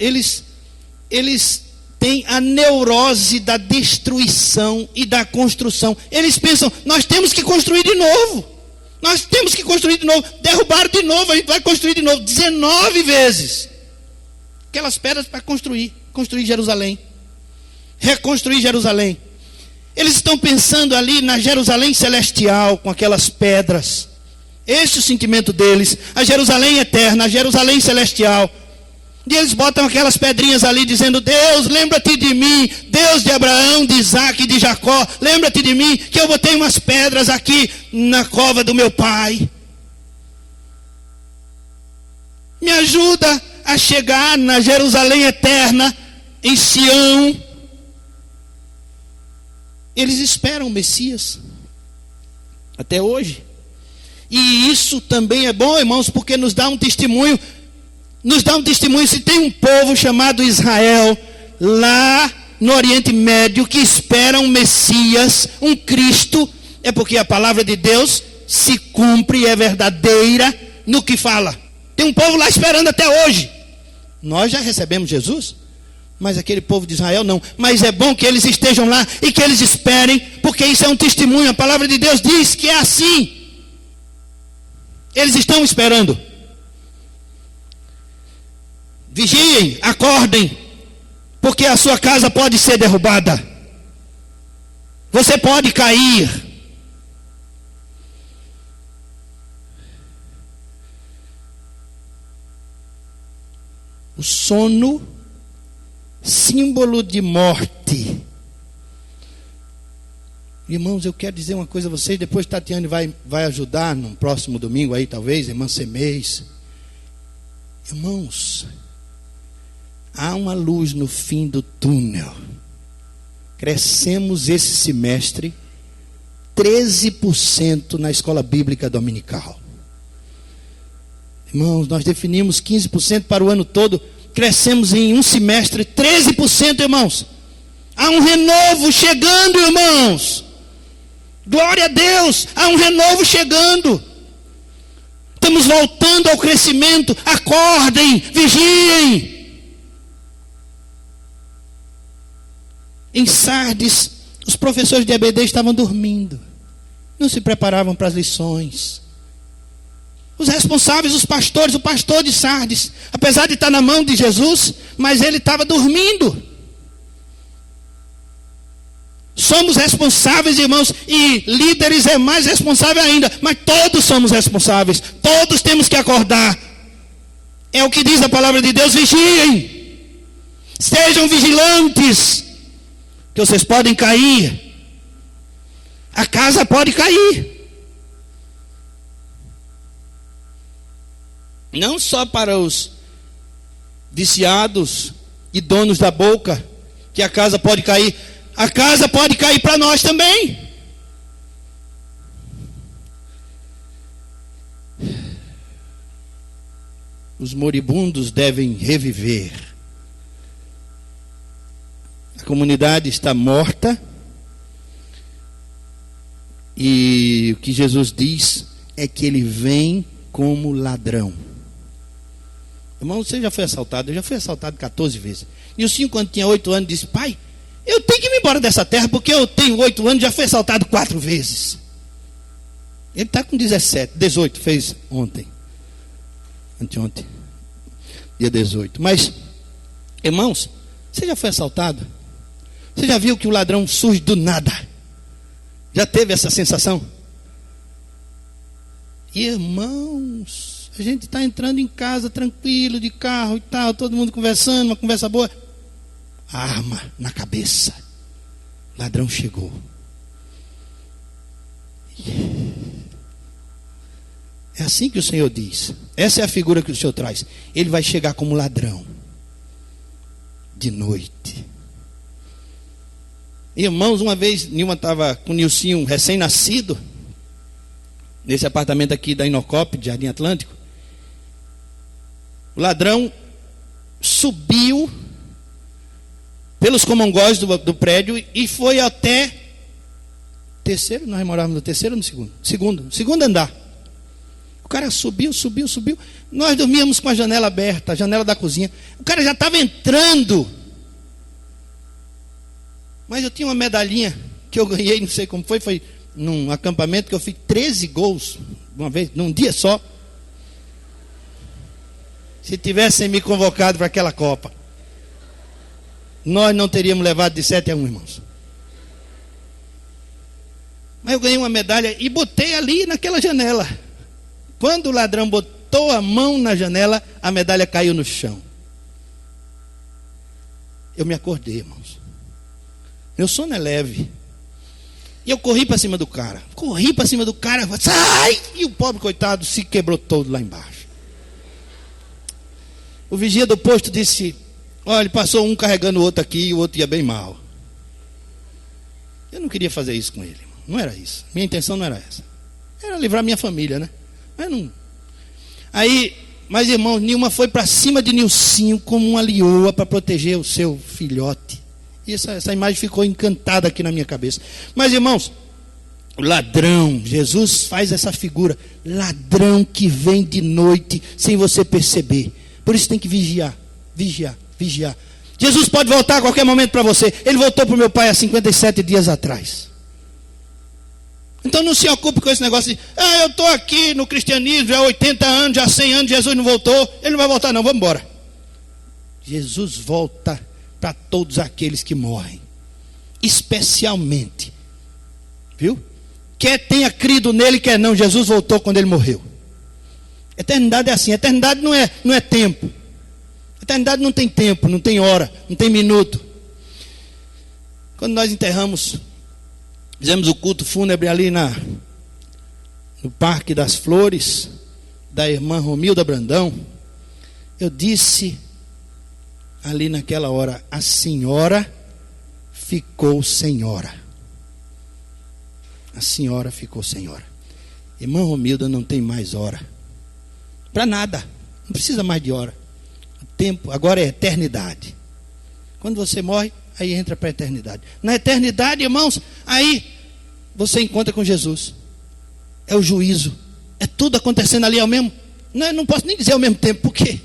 têm a neurose da destruição e da construção. Eles pensam, nós temos que construir de novo. Nós temos que construir de novo. Derrubaram de novo, a gente vai construir de novo. 19 vezes. Aquelas pedras para construir Jerusalém. Reconstruir Jerusalém. Eles estão pensando ali na Jerusalém celestial, com aquelas pedras. Esse é o sentimento deles. A Jerusalém eterna, a Jerusalém celestial. E eles botam aquelas pedrinhas ali dizendo, Deus, lembra-te de mim, Deus de Abraão, de Isaac e de Jacó, lembra-te de mim, que eu botei umas pedras aqui na cova do meu pai. Me ajuda a chegar na Jerusalém eterna, em Sião. Eles esperam o Messias, até hoje. E isso também é bom, irmãos, porque nos dá um testemunho. Se tem um povo chamado Israel, lá no Oriente Médio, que espera um Messias, um Cristo, é porque a palavra de Deus se cumpre, é verdadeira no que fala. Tem um povo lá esperando até hoje. Nós já recebemos Jesus, mas aquele povo de Israel não. Mas é bom que eles estejam lá e que eles esperem, porque isso é um testemunho. A palavra de Deus diz que é assim. Eles estão esperando. Vigiem, acordem, porque a sua casa pode ser derrubada. Você pode cair. O sono, símbolo de morte. Irmãos, eu quero dizer uma coisa a vocês, depois Tatiane vai ajudar no próximo domingo aí, talvez, irmã Semês. Irmãos, há uma luz no fim do túnel. Crescemos esse semestre 13% na escola bíblica dominical. Irmãos, nós definimos 15% para o ano todo. Crescemos em um semestre 13%, irmãos. Há um renovo chegando, irmãos. Glória a Deus, há um renovo chegando. Estamos voltando ao crescimento. Acordem, vigiem. Em Sardes, os professores de EBD estavam dormindo. Não se preparavam para as lições. Os responsáveis, os pastores, o pastor de Sardes, apesar de estar na mão de Jesus, mas ele estava dormindo. Somos responsáveis, irmãos, e líderes é mais responsável ainda, mas todos somos responsáveis, todos temos que acordar. É o que diz a palavra de Deus: vigiem, sejam vigilantes, que vocês podem cair, a casa pode cair. Não só para os viciados e donos da boca, que a casa pode cair. A casa pode cair para nós também. Os moribundos devem reviver. A comunidade está morta. E o que Jesus diz é que ele vem como ladrão. Irmão, você já foi assaltado? Eu já fui assaltado 14 vezes. E o Nilcinho, quando tinha 8 anos, disse: pai, eu tenho que ir embora dessa terra, porque eu tenho 8 anos e já fui assaltado 4 vezes. Ele está com 18, fez ontem. Anteontem. Dia 18. Mas, irmãos, você já foi assaltado? Você já viu que o ladrão surge do nada? Já teve essa sensação? Irmãos, a gente está entrando em casa tranquilo, de carro e tal, todo mundo conversando, uma conversa boa. Arma na cabeça. O ladrão chegou. É assim que o Senhor diz. Essa é a figura que o Senhor traz. Ele vai chegar como ladrão. De noite. Irmãos, uma vez Nilma estava com o Nilcinho recém-nascido, nesse apartamento aqui da Inocop, de Jardim Atlântico. O ladrão subiu pelos comongós do prédio e foi até terceiro, nós morávamos no terceiro ou no segundo? Segundo andar. O cara subiu. Nós dormíamos com a janela aberta, a janela da cozinha. O cara já estava entrando. Mas eu tinha uma medalhinha que eu ganhei, não sei como foi num acampamento que eu fiz 13 gols uma vez, num dia só. Se tivessem me convocado para aquela Copa, nós não teríamos levado de 7-1, irmãos. Mas eu ganhei uma medalha e botei ali naquela janela. Quando o ladrão botou a mão na janela, a medalha caiu no chão. Eu me acordei, irmãos. Meu sono é leve. E eu corri para cima do cara. Sai! E o pobre coitado se quebrou todo lá embaixo. O vigia do posto disse: olha, passou um carregando o outro aqui e o outro ia bem mal. Eu não queria fazer isso com ele. Não era isso. Minha intenção não era essa. Era livrar minha família, né? Mas não. Aí, mas irmão, Nilma foi para cima de Nilcinho como uma leoa para proteger o seu filhote. E essa imagem ficou encantada aqui na minha cabeça. Mas irmãos, o ladrão, Jesus faz essa figura, ladrão que vem de noite sem você perceber. Por isso tem que vigiar. Jesus pode voltar a qualquer momento para você. Ele voltou para o meu pai há 57 dias atrás. Então não se ocupe com esse negócio de: eu estou aqui no cristianismo já há 80 anos, já há 100 anos, Jesus não voltou. Ele não vai voltar não, vamos embora. Jesus volta para todos aqueles que morrem, especialmente, viu? Quer tenha crido nele, quer não, Jesus voltou quando ele morreu. Eternidade é assim. Eternidade não é tempo. Eternidade não tem tempo, não tem hora, não tem minuto. Quando nós fizemos o culto fúnebre ali no Parque das Flores, da irmã Romilda Brandão, eu disse ali naquela hora: a senhora ficou senhora. A senhora ficou senhora. Irmã Romilda não tem mais hora para nada, não precisa mais de hora. O tempo agora é eternidade. Quando você morre, aí entra para a eternidade. Na eternidade, irmãos, aí você encontra com Jesus. É o juízo, é tudo acontecendo ali ao mesmo. Não posso nem dizer ao mesmo tempo, porque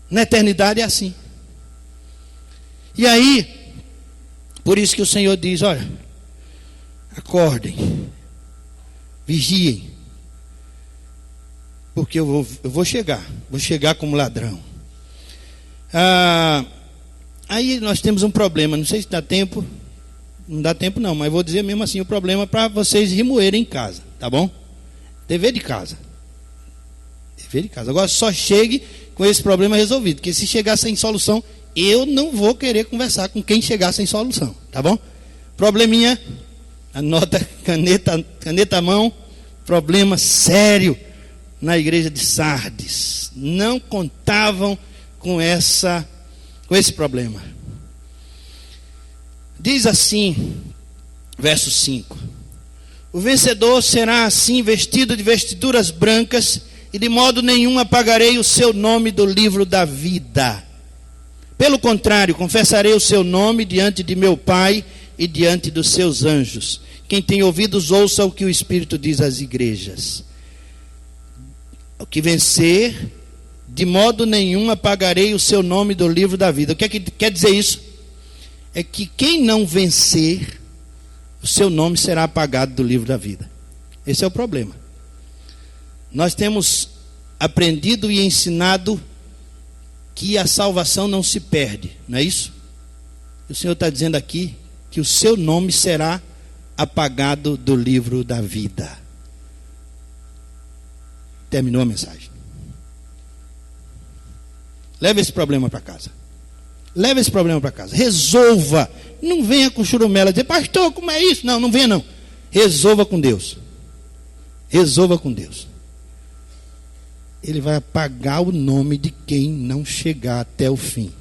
na eternidade é assim. E aí, por isso que o Senhor diz: olha, acordem, vigiem, porque eu vou chegar como ladrão. Aí nós temos um problema, não sei se dá tempo, não dá tempo não, mas vou dizer mesmo assim o problema para vocês remoerem em casa, tá bom? Dever de casa. Agora só chegue com esse problema resolvido, porque se chegar sem solução, eu não vou querer conversar com quem chegar sem solução, tá bom? Probleminha, anota, caneta à mão, problema sério na igreja de Sardes. Não contavam com esse problema. Diz assim, verso 5: o vencedor será assim vestido de vestiduras brancas, e de modo nenhum apagarei o seu nome do livro da vida. Pelo contrário, confessarei o seu nome diante de meu Pai e diante dos seus anjos. Quem tem ouvidos, ouça o que o Espírito diz às igrejas. O que vencer, de modo nenhum apagarei o seu nome do livro da vida. O que é que quer dizer isso? É que quem não vencer, o seu nome será apagado do livro da vida. Esse é o problema. Nós temos aprendido e ensinado que a salvação não se perde, não é isso? O Senhor está dizendo aqui que o seu nome será apagado do livro da vida. Terminou a mensagem. Leve esse problema para casa. Leve esse problema para casa. Resolva. Não venha com churumela dizer, pastor, como é isso? Não, não venha não. Resolva com Deus. Resolva com Deus. Ele vai apagar o nome de quem não chegar até o fim.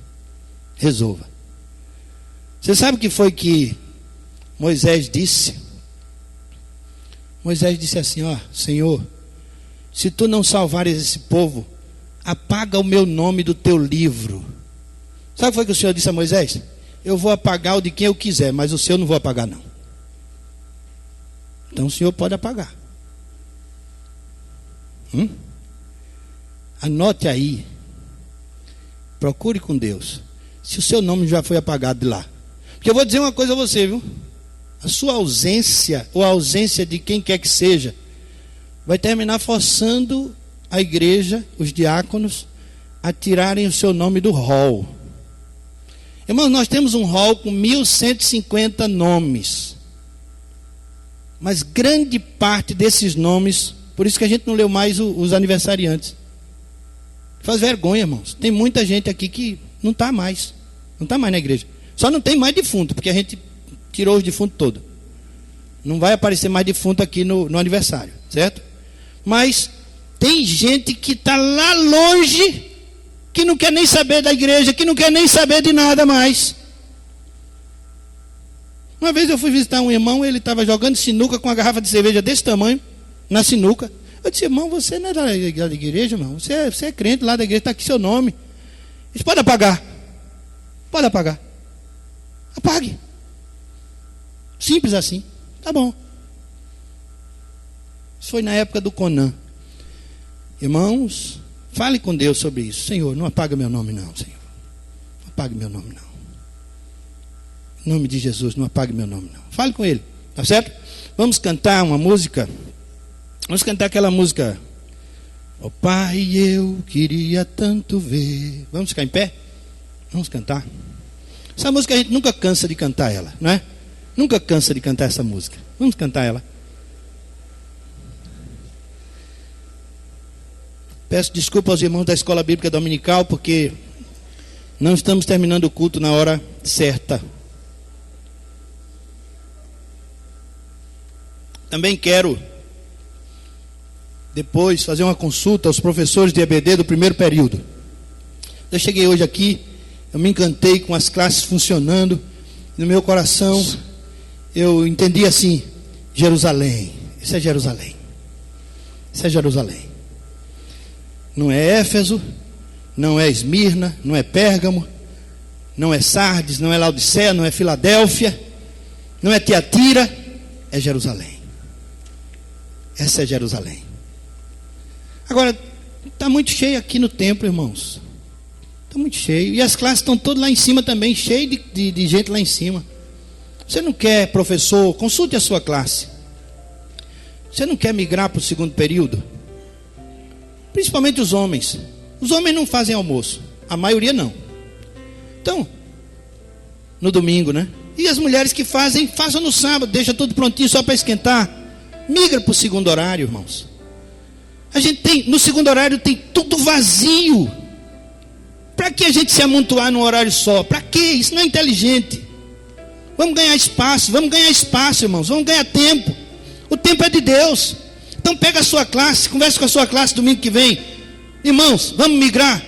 Resolva. Você sabe o que foi que Moisés disse? Moisés disse assim, ó, Senhor, se tu não salvares esse povo, apaga o meu nome do teu livro. Sabe o que foi que o Senhor disse a Moisés? Eu vou apagar o de quem eu quiser, mas o seu não vou apagar não. Então o Senhor pode apagar. Anote aí. Procure com Deus. Se o seu nome já foi apagado de lá. Porque eu vou dizer uma coisa a você, viu? A sua ausência, ou a ausência de quem quer que seja, vai terminar forçando a igreja, os diáconos, a tirarem o seu nome do rol. Irmãos, nós temos um rol com 1.150 nomes. Mas grande parte desses nomes, por isso que a gente não leu mais os aniversariantes. Faz vergonha, irmãos. Tem muita gente aqui que não está mais. Não está mais na igreja. Só não tem mais defunto, porque a gente tirou os defuntos todos. Não vai aparecer mais defunto aqui no aniversário, certo? Mas tem gente que está lá longe, que não quer nem saber da igreja, que não quer nem saber de nada mais. Uma vez eu fui visitar um irmão, ele estava jogando sinuca com uma garrafa de cerveja desse tamanho, na sinuca. Eu disse, irmão, você não é da igreja, irmão? Você é crente lá da igreja, está aqui seu nome. Ele disse, pode apagar. Pode apagar. Apague. Simples assim. Tá bom. Isso foi na época do Conan. Irmãos, fale com Deus sobre isso. Senhor, não apaga meu nome não, Senhor. Não apague meu nome não. Em nome de Jesus, não apague meu nome não. Fale com Ele, tá certo? Vamos cantar uma música. Vamos cantar aquela música. Ó Pai, eu queria tanto ver. Vamos ficar em pé? Vamos cantar. Essa música a gente nunca cansa de cantar ela, não é? Nunca cansa de cantar essa música. Vamos cantar ela. Peço desculpa aos irmãos da Escola Bíblica Dominical, porque não estamos terminando o culto na hora certa. Também quero depois fazer uma consulta aos professores de EBD do primeiro período. Eu cheguei hoje aqui, eu me encantei com as classes funcionando. No meu coração eu entendi assim, Jerusalém. Isso é Jerusalém. Isso é Jerusalém. Não é Éfeso, não é Esmirna, não é Pérgamo, não é Sardes, não é Laodiceia, não é Filadélfia, não é Tiatira, é Jerusalém. Essa é Jerusalém. Agora, está muito cheio aqui no templo, irmãos. Está muito cheio. E as classes estão todas lá em cima também, cheio de gente lá em cima. Você não quer, professor, consulte a sua classe. Você não quer migrar para o segundo período? Principalmente os homens. Os homens não fazem almoço. A maioria não. Então, no domingo, né? E as mulheres que fazem, façam no sábado. Deixa tudo prontinho só para esquentar. Migra para o segundo horário, irmãos. A gente tem, no segundo horário tem tudo vazio. Para que a gente se amontoar num horário só? Para que? Isso não é inteligente. Vamos ganhar espaço, irmãos. Vamos ganhar tempo. O tempo é de Deus. Então pega a sua classe, converse com a sua classe domingo que vem. Irmãos, vamos migrar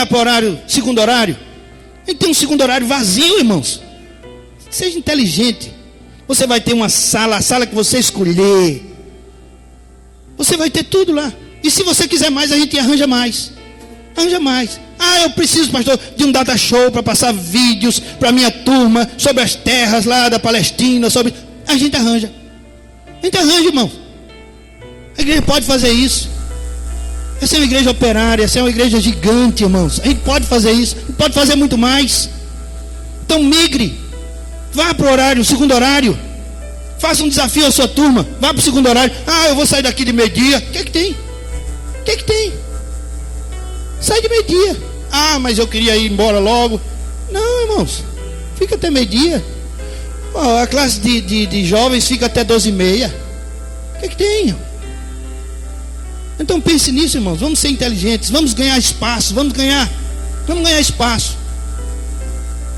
para o horário, segundo horário. A gente tem um segundo horário vazio, irmãos. Seja inteligente. Você vai ter uma sala, a sala que você escolher. Você vai ter tudo lá. E se você quiser mais, a gente arranja mais. Arranja mais. Ah, eu preciso, pastor, de um data show para passar vídeos para minha turma sobre as terras lá da Palestina, sobre... A gente arranja. A gente arranja, irmão. A igreja pode fazer isso. Essa é uma igreja operária, essa é uma igreja gigante, irmãos. A gente pode fazer isso, pode fazer muito mais. Então migre, vá para o horário, segundo horário. Faça um desafio à sua turma, vá para o segundo horário. Ah, eu vou sair daqui de meio-dia. O que é que tem? O que é que tem? Sai de meio-dia. Ah, mas eu queria ir embora logo. Não, irmãos, fica até meio-dia. A classe de jovens fica até 12h30. O que é que tem? Então pense nisso, irmãos. Vamos ser inteligentes, vamos ganhar espaço, vamos ganhar espaço,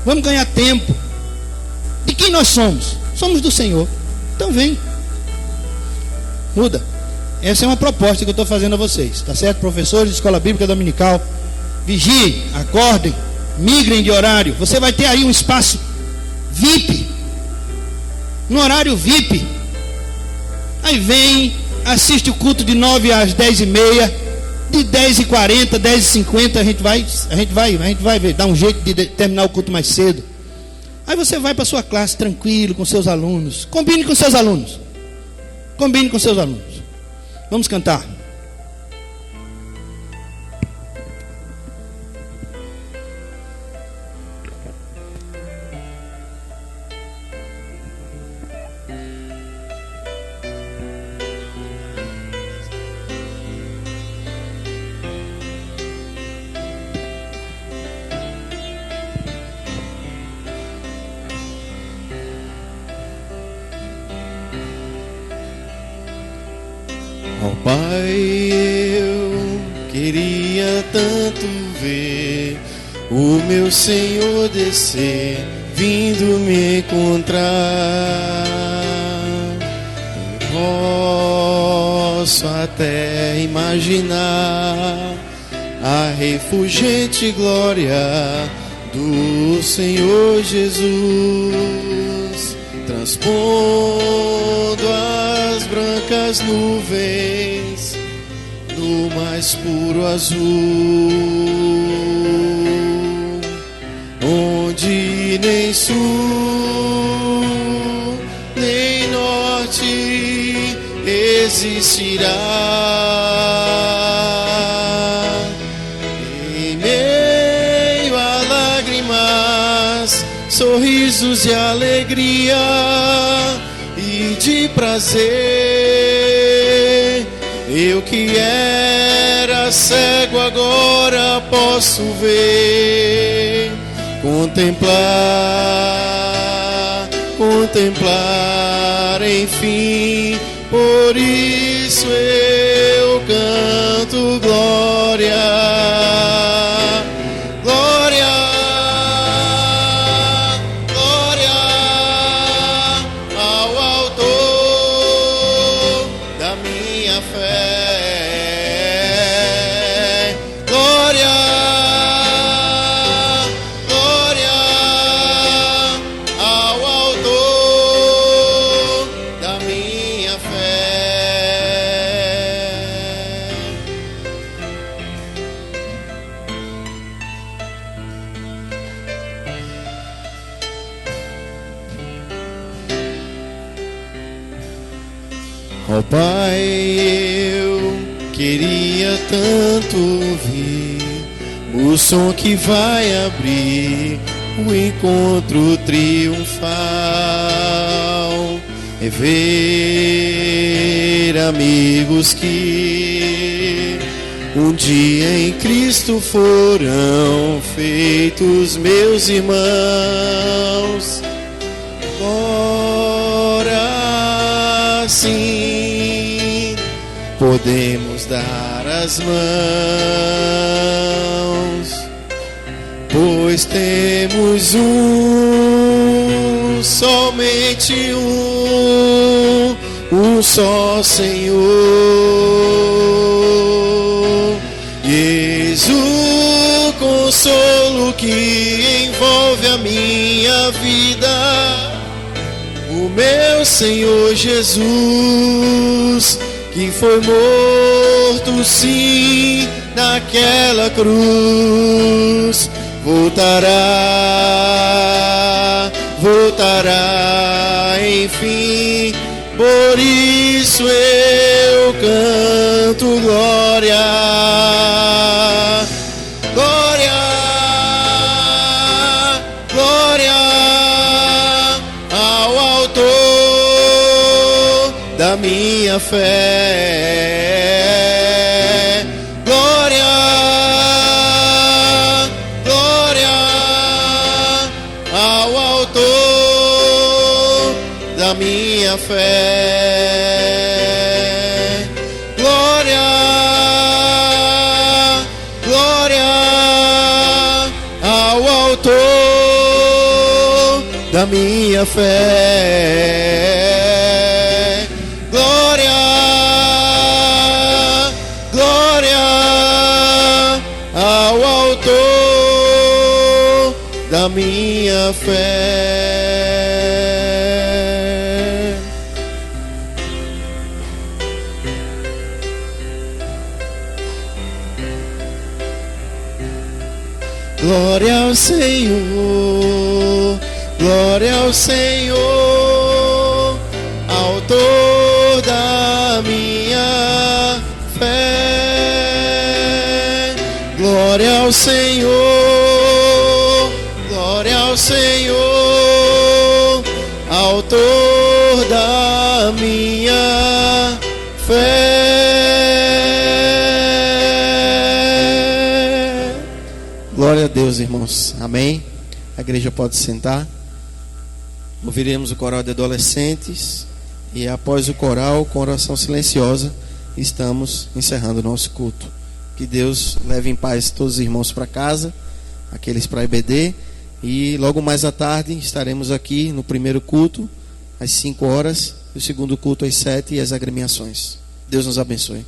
vamos ganhar tempo. De quem nós somos? Somos do Senhor. Então vem, muda. Essa é uma proposta que eu estou fazendo a vocês, tá certo? Professores de escola bíblica dominical, vigiem, acordem, migrem de horário. Você vai ter aí um espaço VIP, no horário VIP. Aí vem, assiste o culto de 9 às 10h30, de 10h40, 10h50, a gente vai ver, dar um jeito de terminar o culto mais cedo. Aí você vai para sua classe tranquilo, com seus alunos. Combine com seus alunos. Vamos cantar. Ó Pai, eu queria tanto ver o meu Senhor descer, vindo me encontrar. Eu posso até imaginar a refulgente glória do Senhor Jesus, transpondo as brancas nuvens no mais puro azul, onde nem sul nem norte existirá. Em meio a lágrimas, sorrisos e alegria e de prazer, eu que era cego agora posso ver, contemplar, enfim. Por isso eu canto glória, glória, glória ao autor da minha fé. Glória, glória ao autor da minha fé. Ó Pai, eu queria tanto ouvir o som que vai abrir o encontro triunfal, é ver amigos que um dia em Cristo foram feitos meus irmãos. Ora sim, podemos dar as mãos, pois temos somente um só Senhor, Jesus, consolo que envolve a minha vida, o meu Senhor Jesus, que foi morto sim naquela cruz, voltará, enfim. Por isso eu canto glória. da minha fé. Glória, glória ao autor da minha fé. Glória, glória ao autor da minha fé. Glória, glória ao autor da minha fé. Glória ao Senhor, glória ao Senhor, autor da minha fé. Glória ao Senhor, glória ao Senhor, autor da minha fé. Glória a Deus, irmãos. Amém. A igreja pode sentar. Ouviremos o coral de adolescentes e após o coral, com oração silenciosa, estamos encerrando o nosso culto. Que Deus leve em paz todos os irmãos para casa, aqueles para a EBD, e logo mais à tarde estaremos aqui no primeiro culto às 5 horas, e o segundo culto às 7 e as agremiações. Deus nos abençoe.